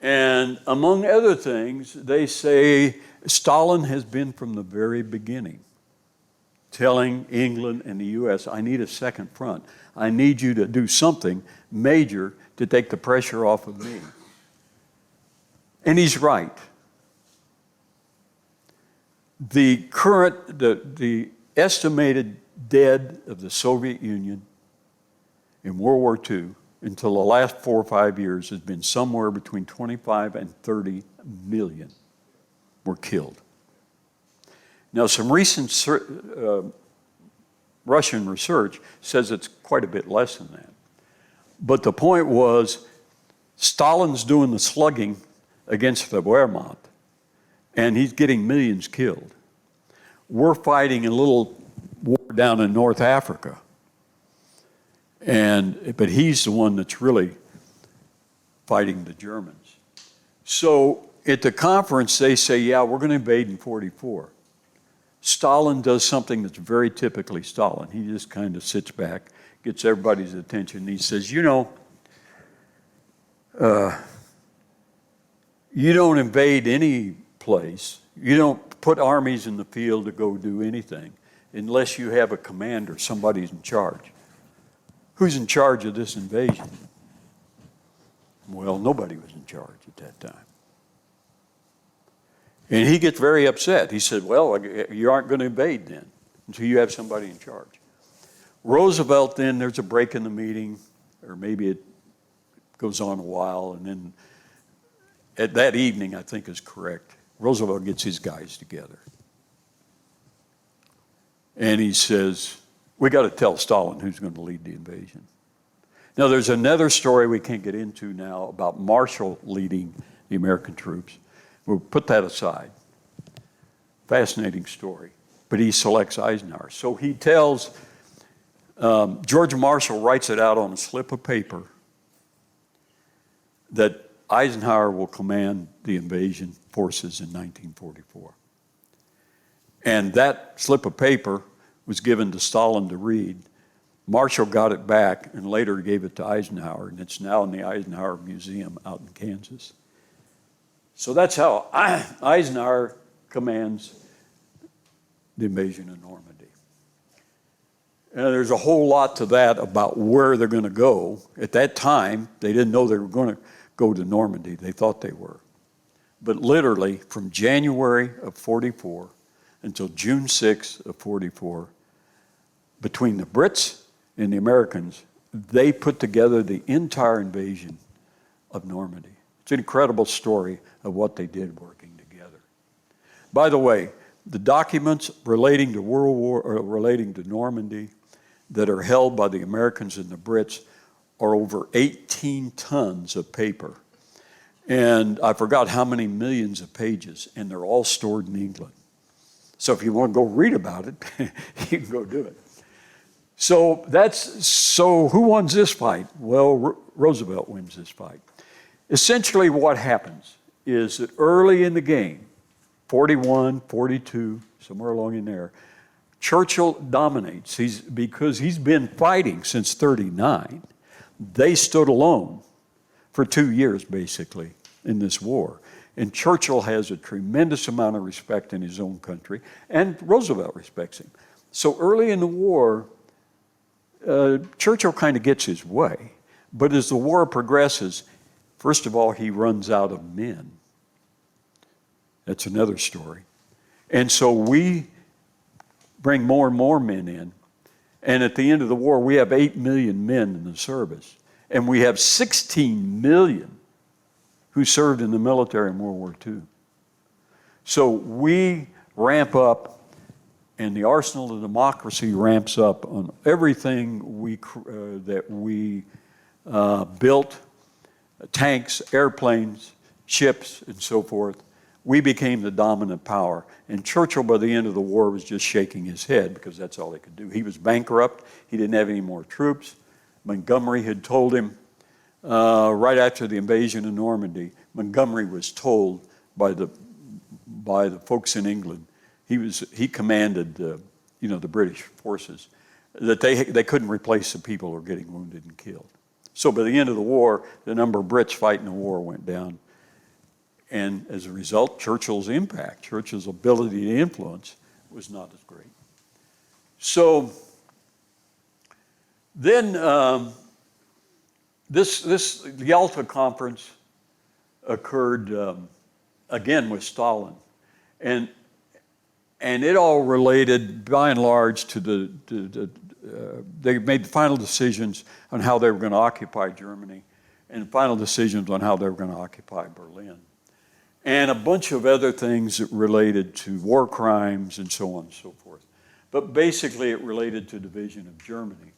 And among other things, they say Stalin has been from the very beginning telling England and the U.S., I need a second front. I need you to do something major to take the pressure off of me. And he's right. The estimated dead of the Soviet Union in World War II until the last 4 or 5 years has been somewhere between 25 and 30 million were killed. Now, some recent Russian research says it's quite a bit less than that. But the point was, Stalin's doing the slugging against the Wehrmacht, and he's getting millions killed. We're fighting a little war down in North Africa, but he's the one that's really fighting the Germans. So at the conference, they say, yeah, we're going to invade in 44. Stalin does something that's very typically Stalin. He just kind of sits back, gets everybody's attention, and he says, you don't invade any place. You don't put armies in the field to go do anything unless you have a commander, somebody's in charge. Who's in charge of this invasion? Well, nobody was in charge at that time. And he gets very upset. He said, well, you aren't going to invade then until you have somebody in charge. Roosevelt then, there's a break in the meeting, or maybe it goes on a while, and then at that evening, I think is correct, Roosevelt gets his guys together. And he says, we got to tell Stalin who's going to lead the invasion. Now, there's another story we can't get into now about Marshall leading the American troops. We'll put that aside. Fascinating story. But he selects Eisenhower. So he tells, George Marshall writes it out on a slip of paper that Eisenhower will command the invasion forces in 1944. And that slip of paper was given to Stalin to read. Marshall got it back and later gave it to Eisenhower, and it's now in the Eisenhower Museum out in Kansas. So that's how Eisenhower commands the invasion of Normandy. And there's a whole lot to that about where they're going to go. At that time, they didn't know they were going to go to Normandy. They thought they were. But literally, from January of 44 until June 6th of 44, between the Brits and the Americans, they put together the entire invasion of Normandy. It's an incredible story of what they did working together. By the way, the documents relating to World War, or relating to Normandy, that are held by the Americans and the Brits are over 18 tons of paper. And I forgot how many millions of pages, and they're all stored in England. So if you want to go read about it, you can go do it. So who wins this fight? Well, Roosevelt wins this fight. Essentially what happens is that early in the game, 41, 42, somewhere along in there, Churchill dominates. Because he's been fighting since 39. They stood alone for 2 years, basically, in this war. And Churchill has a tremendous amount of respect in his own country, and Roosevelt respects him. So early in the war, Churchill kind of gets his way. But as the war progresses, first of all, he runs out of men. That's another story. And so we bring more and more men in. And at the end of the war, we have 8 million men in the service. And we have 16 million who served in the military in World War II. So we ramp up, and the arsenal of democracy ramps up on everything that we built, tanks, airplanes, ships, and so forth. We became the dominant power. And Churchill, by the end of the war, was just shaking his head because that's all he could do. He was bankrupt. He didn't have any more troops. Montgomery had told him right after the invasion of Normandy, Montgomery was told by the folks in England, he commanded the British forces, that they couldn't replace the people who were getting wounded and killed. So by the end of the war, the number of Brits fighting the war went down. And as a result, Churchill's impact, Churchill's ability to influence was not as great. So then this Yalta conference occurred again with Stalin. And it all related, by and large, to they made the final decisions on how they were going to occupy Germany and final decisions on how they were going to occupy Berlin. And a bunch of other things that related to war crimes and so on and so forth. But basically it related to division of Germany.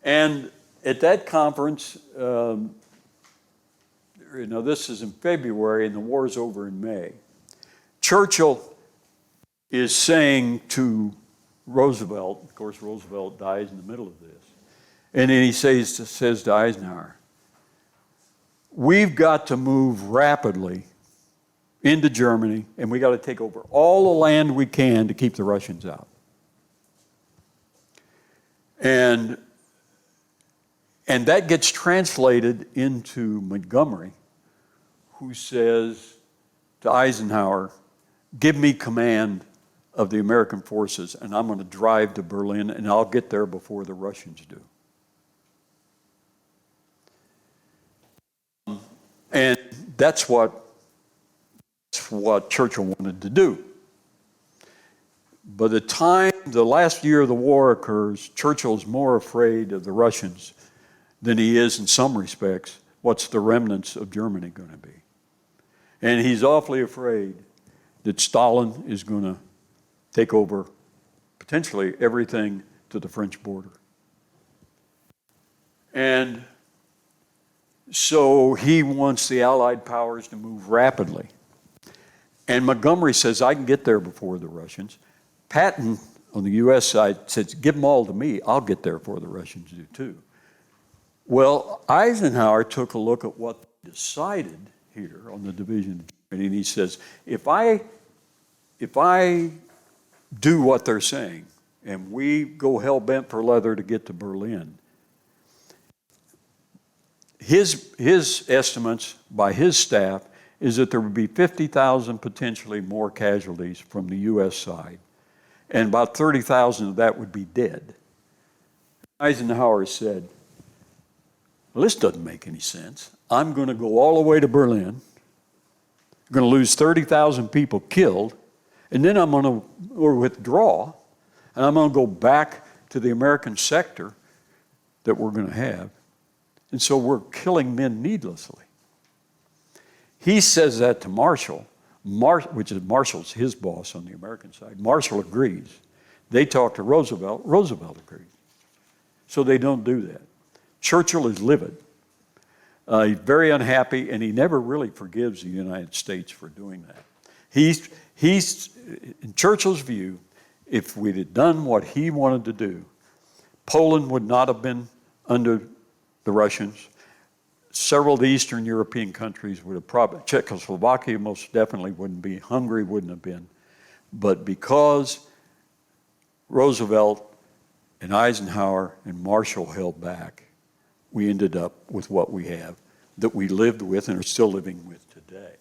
And at that conference, this is in February and the war's over in May. Churchill is saying to Roosevelt, of course Roosevelt dies in the middle of this, and then he says to Eisenhower, we've got to move rapidly into Germany, and we got to take over all the land we can to keep the Russians out. And that gets translated into Montgomery, who says to Eisenhower, give me command of the American forces, and I'm going to drive to Berlin, and I'll get there before the Russians do. And that's what Churchill wanted to do. By the time the last year of the war occurs, Churchill's more afraid of the Russians than he is, in some respects, what's the remnants of Germany going to be. And he's awfully afraid that Stalin is going to take over potentially everything to the French border. And So he wants the Allied powers to move rapidly. And Montgomery says, I can get there before the Russians. Patton, on the U.S. side, says, give them all to me. I'll get there before the Russians do too. Well, Eisenhower took a look at what they decided here on the division of Germany, and he says, if I do what they're saying, and we go hell-bent for leather to get to Berlin, his estimates by his staff is that there would be 50,000 potentially more casualties from the U.S. side, and about 30,000 of that would be dead. Eisenhower said, well, this doesn't make any sense. I'm going to go all the way to Berlin. I'm going to lose 30,000 people killed, and then I'm going to withdraw, and I'm going to go back to the American sector that we're going to have. And so we're killing men needlessly. He says that to Marshall, which is Marshall's his boss on the American side. Marshall agrees. They talk to Roosevelt. Roosevelt agrees. So they don't do that. Churchill is livid. He's very unhappy, and he never really forgives the United States for doing that. He's in Churchill's view, if we'd have done what he wanted to do, Poland would not have been under the Russians. Several of the Eastern European countries would have probably, Czechoslovakia most definitely wouldn't be, Hungary wouldn't have been. But because Roosevelt and Eisenhower and Marshall held back, we ended up with what we have that we lived with and are still living with today.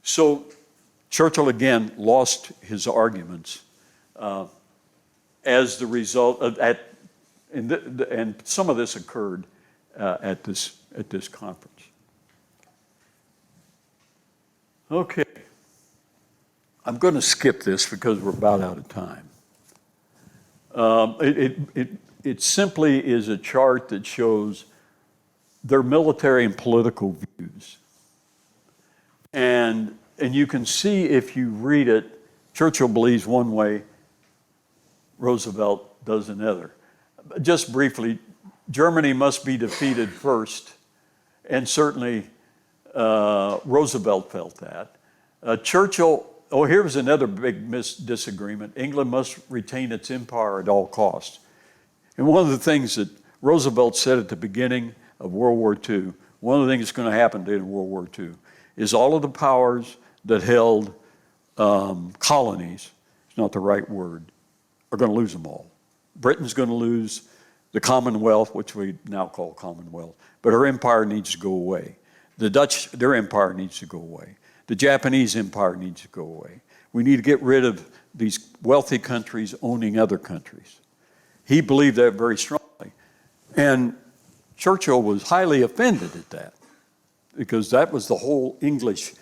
So Churchill again lost his arguments as the result of and some of this occurred at this conference. Okay, I'm going to skip this because we're about out of time. It simply is a chart that shows their military and political views, and you can see if you read it, Churchill believes one way, Roosevelt does another. Just briefly, Germany must be defeated first, and certainly Roosevelt felt that. Churchill, here was another big disagreement. England must retain its empire at all costs. And one of the things that Roosevelt said at the beginning of World War II, one of the things that's going to happen in World War II is all of the powers that held colonies, it's not the right word, are going to lose them all. Britain's going to lose the Commonwealth, which we now call Commonwealth, but her empire needs to go away. The Dutch, their empire needs to go away. The Japanese empire needs to go away. We need to get rid of these wealthy countries owning other countries. He believed that very strongly. And Churchill was highly offended at that because that was the whole English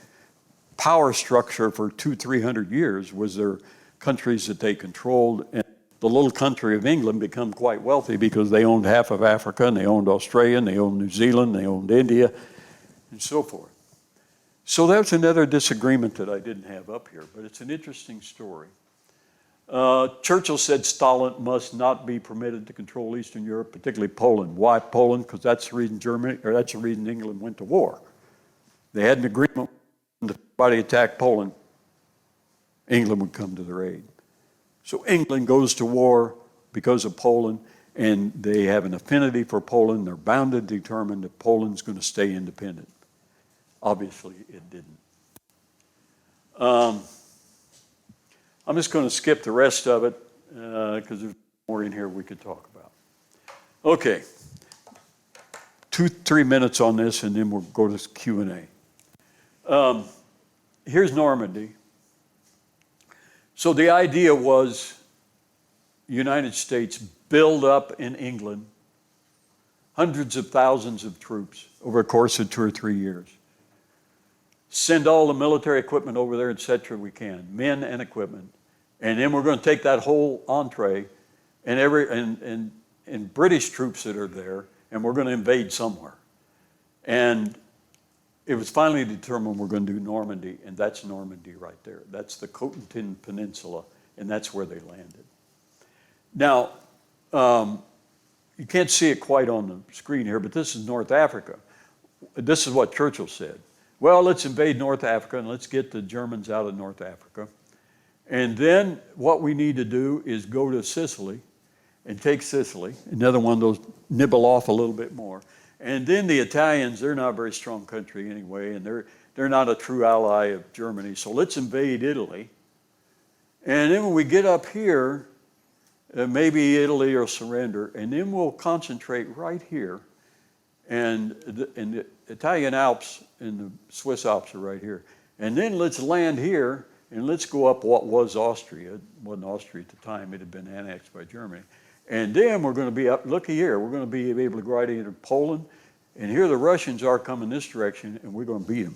power structure for 200-300 years was their countries that they controlled. And the little country of England become quite wealthy because they owned half of Africa, and they owned Australia, and they owned New Zealand, they owned India, and so forth. So that's another disagreement that I didn't have up here, but it's an interesting story. Churchill said Stalin must not be permitted to control Eastern Europe, particularly Poland. Why Poland? Because that's the reason that's the reason England went to war. They had an agreement when somebody attacked Poland, England would come to their aid. So England goes to war because of Poland, and they have an affinity for Poland. They're bound to determine that Poland's going to stay independent. Obviously, it didn't. I'm just going to skip the rest of it because there's more in here we could talk about. Okay, 2-3 minutes on this, and then we'll go to Q&A. Here's Normandy. So the idea was the United States build up in England hundreds of thousands of troops over a course of 2 or 3 years. Send all the military equipment over there, etc. we can, men and equipment. And then we're going to take that whole entree and British troops that are there, and we're going to invade somewhere. And it was finally determined we're going to do Normandy, and that's Normandy right there. That's the Cotentin Peninsula, and that's where they landed. Now, you can't see it quite on the screen here, but this is North Africa. this is what Churchill said. Well, let's invade North Africa and let's get the Germans out of North Africa. And then what we need to do is go to Sicily and take Sicily. Another one of those, nibble off a little bit more. And then the Italians, they're not a very strong country anyway, and they're not a true ally of Germany. So let's invade Italy. And then when we get up here, maybe Italy will surrender, and then we'll concentrate right here. And the Italian Alps and the Swiss Alps are right here. And then let's land here, and let's go up what was Austria. It wasn't Austria at the time. It had been annexed by Germany. And then we're going to be up, looky here, we're going to be able to go right into Poland. And here the Russians are coming this direction, and we're going to beat them.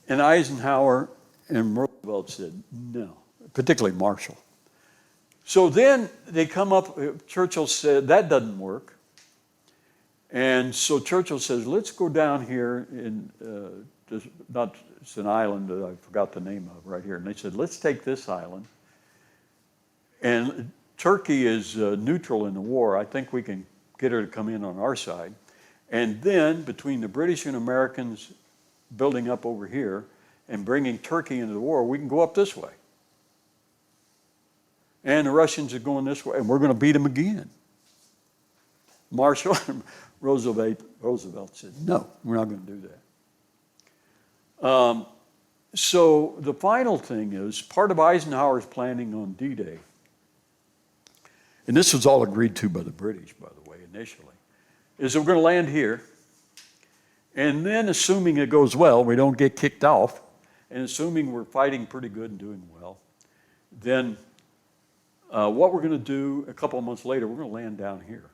And Eisenhower and Roosevelt said no, particularly Marshall. So then they come up, Churchill said, that doesn't work. And so Churchill says, let's go down here in, it's an island that I forgot the name of right here. And they said, let's take this island. And Turkey is neutral in the war. I think we can get her to come in on our side. And then between the British and Americans building up over here and bringing Turkey into the war, we can go up this way. And the Russians are going this way, and we're going to beat them again. Marshall and Roosevelt said, no, we're not going to do that. So the final thing is, part of Eisenhower's planning on D-Day, and this was all agreed to by the British, by the way, initially, is that we're going to land here, and then assuming it goes well, we don't get kicked off, and assuming we're fighting pretty good and doing well, then what we're going to do a couple of months later, we're going to land down here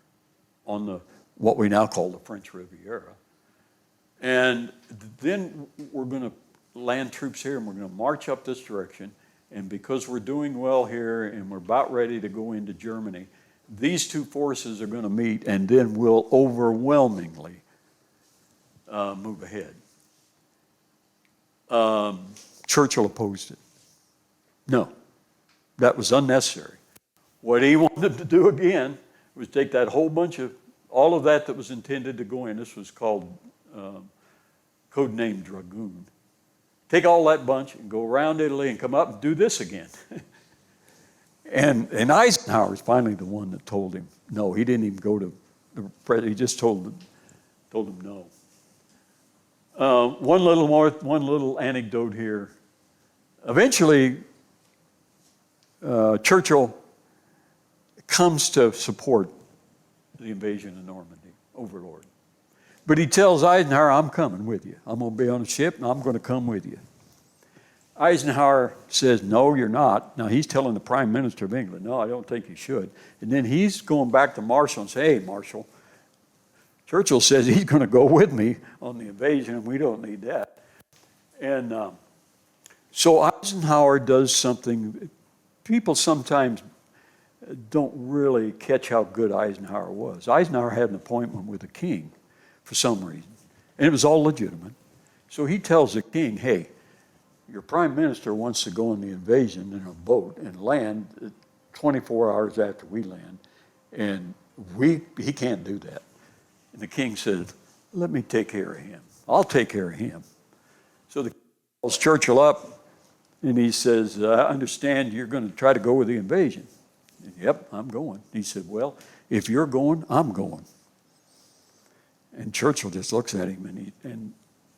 on what we now call the French Riviera. And then we're going to land troops here, and we're going to march up this direction. And because we're doing well here and we're about ready to go into Germany, these two forces are going to meet, and then we'll overwhelmingly move ahead. Churchill opposed it. No, that was unnecessary. What he wanted to do again was take that whole bunch of, all of that was intended to go in. This was called codenamed Dragoon. Take all that bunch and go around Italy and come up and do this again. and Eisenhower's finally the one that told him no. He didn't even go to the president. He just told him no. One little anecdote here. Eventually, Churchill comes to support the invasion of Normandy, Overlord. But he tells Eisenhower, I'm coming with you. I'm going to be on a ship, and I'm going to come with you. Eisenhower says, no, you're not. Now, he's telling the Prime Minister of England, no, I don't think you should. And then he's going back to Marshall and say, hey, Marshall, Churchill says he's going to go with me on the invasion, and we don't need that. And so Eisenhower does something. People sometimes don't really catch how good Eisenhower was. Eisenhower had an appointment with the king for some reason, and it was all legitimate. So he tells the king, hey, your prime minister wants to go on the invasion in a boat and land 24 hours after we land, and he can't do that. And the king said, let me take care of him. I'll take care of him. So the king calls Churchill up, and he says, I understand you're going to try to go with the invasion. And, yep, I'm going. He said, well, if you're going, I'm going. And Churchill just looks at him, and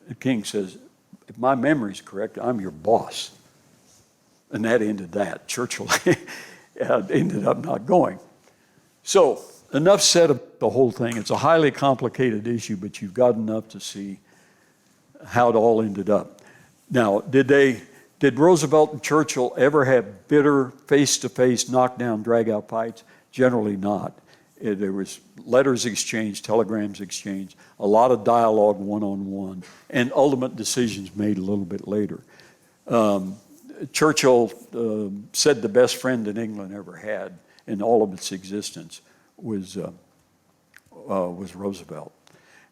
the king says, if my memory's correct, I'm your boss. And that ended that. Churchill ended up not going. So enough said about the whole thing. It's a highly complicated issue, but you've got enough to see how it all ended up. Now, did Roosevelt and Churchill ever have bitter, face-to-face, knockdown, drag-out fights? Generally not. There was letters exchanged, telegrams exchanged, a lot of dialogue one-on-one, and ultimate decisions made a little bit later. Churchill said the best friend that England ever had in all of its existence was Roosevelt.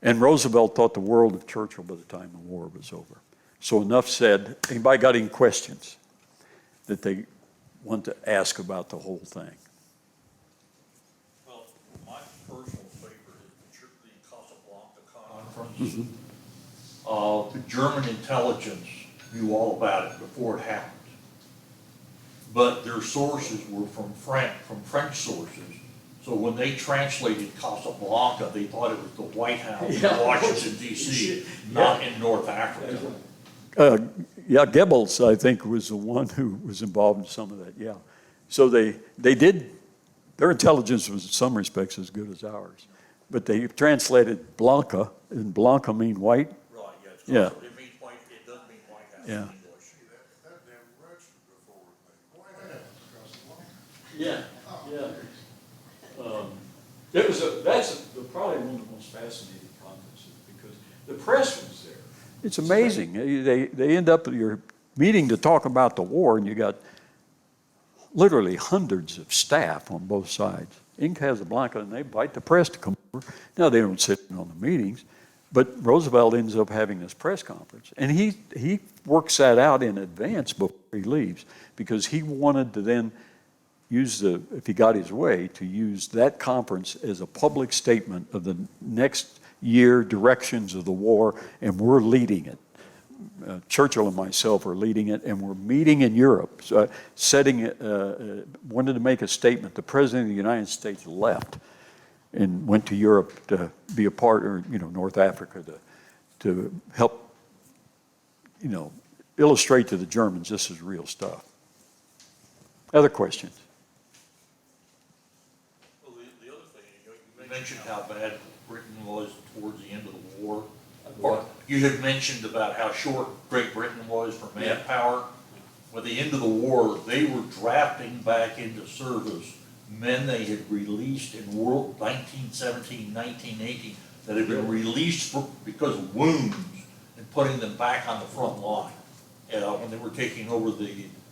And Roosevelt thought the world of Churchill by the time the war was over. So enough said. Anybody got any questions that they want to ask about the whole thing? Well, my personal favorite is the The German intelligence knew all about it before it happened. But their sources were from French sources. So when they translated Casablanca, they thought it was the White House in Washington DC, not in North Africa. Yeah, Goebbels, I think, was the one who was involved in some of that, yeah. So they did, their intelligence was in some respects as good as ours. But they translated Blanca, and Blanca mean white. Right, Yeah. It means white, it does mean White House in Yeah. English. That damn registered before with me. Why not? Yeah, yeah. That's probably one of the most fascinating conferences because the press was there. It's amazing. They end up at your meeting to talk about the war, and you got literally hundreds of staff on both sides in Casablanca, and they invite the press to come over. Now, they don't sit in on the meetings, but Roosevelt ends up having this press conference, and he works that out in advance before he leaves because he wanted to then use if he got his way, to use that conference as a public statement of the next year directions of the war, and we're leading it. Churchill and myself are leading it, and we're meeting in Europe, wanted to make a statement. The President of the United States left and went to Europe to be a part, or North Africa, to help, illustrate to the Germans this is real stuff. Other questions? Well, the other thing, you mentioned how bad Britain was towards the end of the war. Or you had mentioned about how short Great Britain was for manpower. With the end of the war, they were drafting back into service men they had released in 1917, 1918, that had been released because of wounds, and putting them back on the front line. When they were taking over I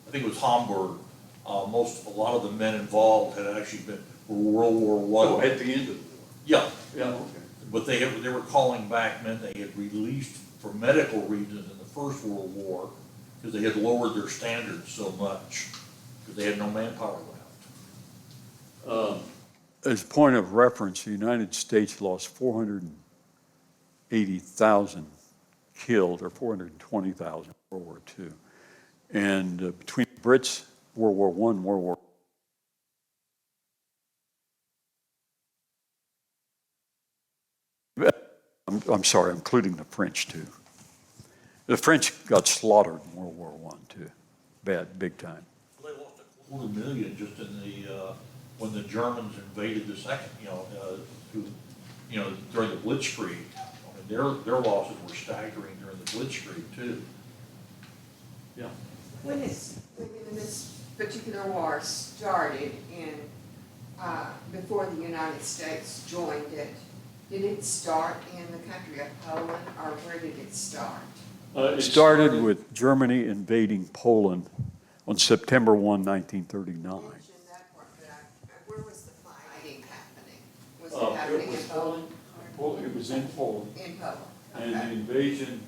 think it was Hamburg, a lot of the men involved had actually been World War I. Oh, at the end of the war. Yeah. Yeah, okay. But they were calling back men they had released for medical reasons in the First World War because they had lowered their standards so much because they had no manpower left. As a point of reference, the United States lost 480,000 killed, or 420,000 in World War II. And between Brits, World War I, World War I'm sorry, including the French too. The French got slaughtered in World War I too, big time. They lost 250,000 just in when the Germans invaded the second, during the Blitzkrieg. I mean, their losses were staggering during the Blitzkrieg too. Yeah. When this particular war started before the United States joined it, did it start in the country of Poland, or where did it start? It started with Germany invading Poland on September 1, 1939. You mentioned that part, but where was the fighting happening? Was it happening in Poland? It was in Poland. In Poland, And the okay. invasion,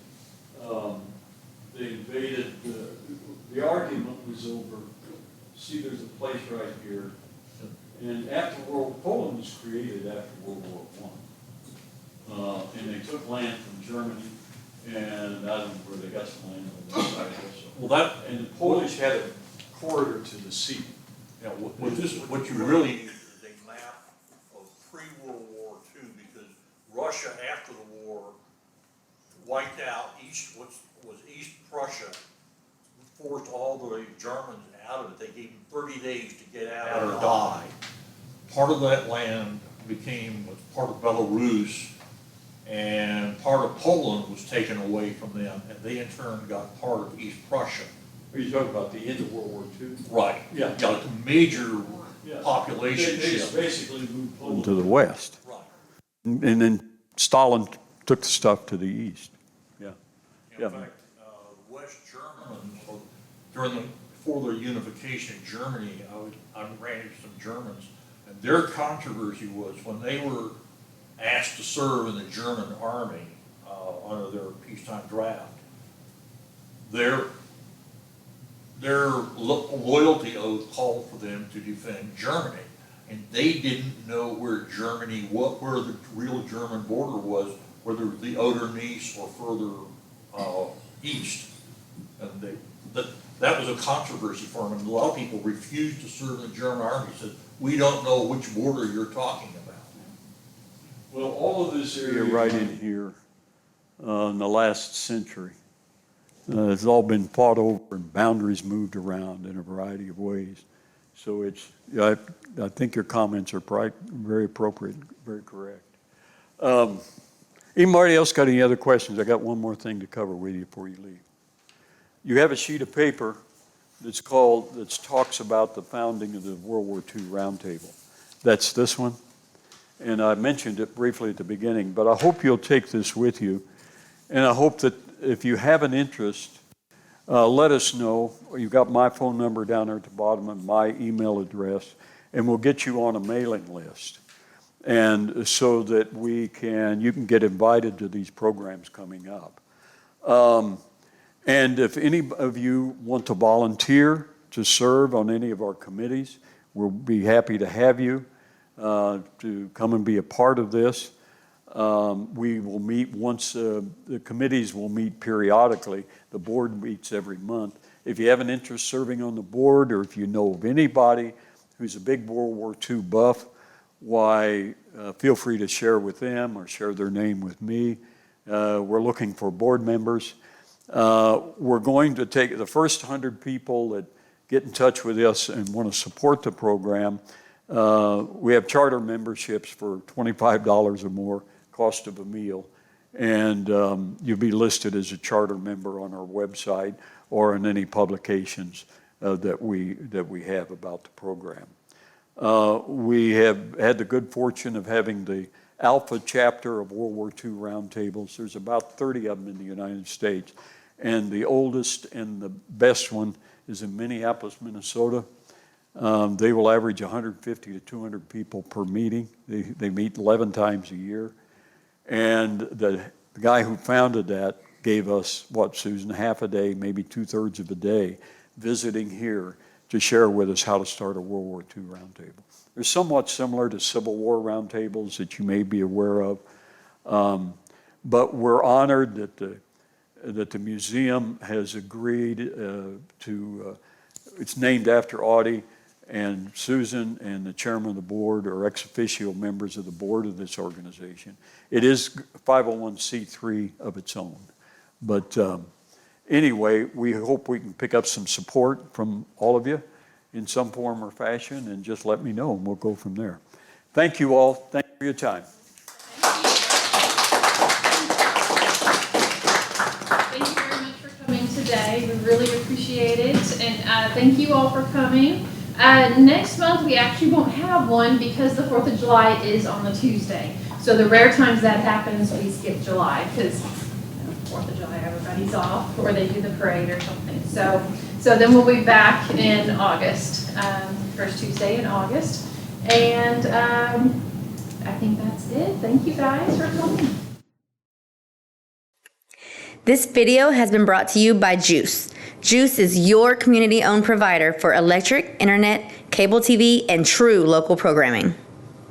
they invaded, the argument was over, see, there's a place right here. And Poland was created after World War I. And they took land from Germany, and I don't know where they got some land on the other side also. And the Polish had a corridor to the sea. Yeah, what you really need is a map of pre-World War II, because Russia after the war wiped out what was East Prussia, forced all the Germans out of it. They gave them 30 days to get out or die. Part of that land was part of Belarus, and part of Poland was taken away from them, and they in turn got part of East Prussia. Are you talking about the end of World War II? Right. Yeah. Got a major population They shift. just basically moved Poland to the west. Right. And then Stalin took the stuff to the east. Yeah. In fact, West Germans, before their unification in Germany, I ran into some Germans, and their controversy was when they were asked to serve in the German army under their peacetime draft, their loyalty oath called for them to defend Germany, and they didn't know where the real German border was, whether the Oder-Neisse or further east. And that was a controversy for them, and a lot of people refused to serve in the German army, said, we don't know which border you're talking about. Well, all of this area right in here, in the last century, it's all been fought over and boundaries moved around in a variety of ways. So it's, I think your comments are very appropriate, very correct. Anybody else got any other questions? I got one more thing to cover with you before you leave. You have a sheet of paper that talks about the founding of the World War II Roundtable. That's this one. And I mentioned it briefly at the beginning, but I hope you'll take this with you. And I hope that if you have an interest, let us know. You've got my phone number down there at the bottom and my email address, and we'll get you on a mailing list. And so that you can get invited to these programs coming up. And if any of you want to volunteer to serve on any of our committees, we'll be happy to have you to come and be a part of this. We will meet once, the committees will meet periodically. The board meets every month. If you have an interest serving on the board, or if you know of anybody who's a big World War II buff, why, feel free to share with them or share their name with me. We're looking for board members. We're going to take the first 100 people that get in touch with us and want to support the program. We have charter memberships for $25 or more, cost of a meal, and you'll be listed as a charter member on our website or in any publications that we have about the program. We have had the good fortune of having the Alpha chapter of World War II roundtables. There's about 30 of them in the United States. And the oldest and the best one is in Minneapolis, Minnesota. They will average 150 to 200 people per meeting. They meet 11 times a year. And the guy who founded that gave us, Susan, half a day, maybe 2/3 of a day, visiting here to share with us how to start a World War II roundtable. They're somewhat similar to Civil War roundtables that you may be aware of. But we're honored that the museum has agreed it's named after Audie, and Susan and the chairman of the board are ex officio members of the board of this organization. It is 501c3 of its own. But anyway, we hope we can pick up some support from all of you in some form or fashion, and just let me know and we'll go from there. Thank you all. Thank you for your time. Today. We really appreciate it, and thank you all for coming. Next month we actually won't have one because the 4th of July is on the Tuesday. So the rare times that happens, we skip July because 4th of July everybody's off, or they do the parade or something. So then we'll be back in August, first Tuesday in August, and I think that's it. Thank you guys for coming. This video has been brought to you by GEUS. GEUS is your community-owned provider for electric, internet, cable TV, and true local programming.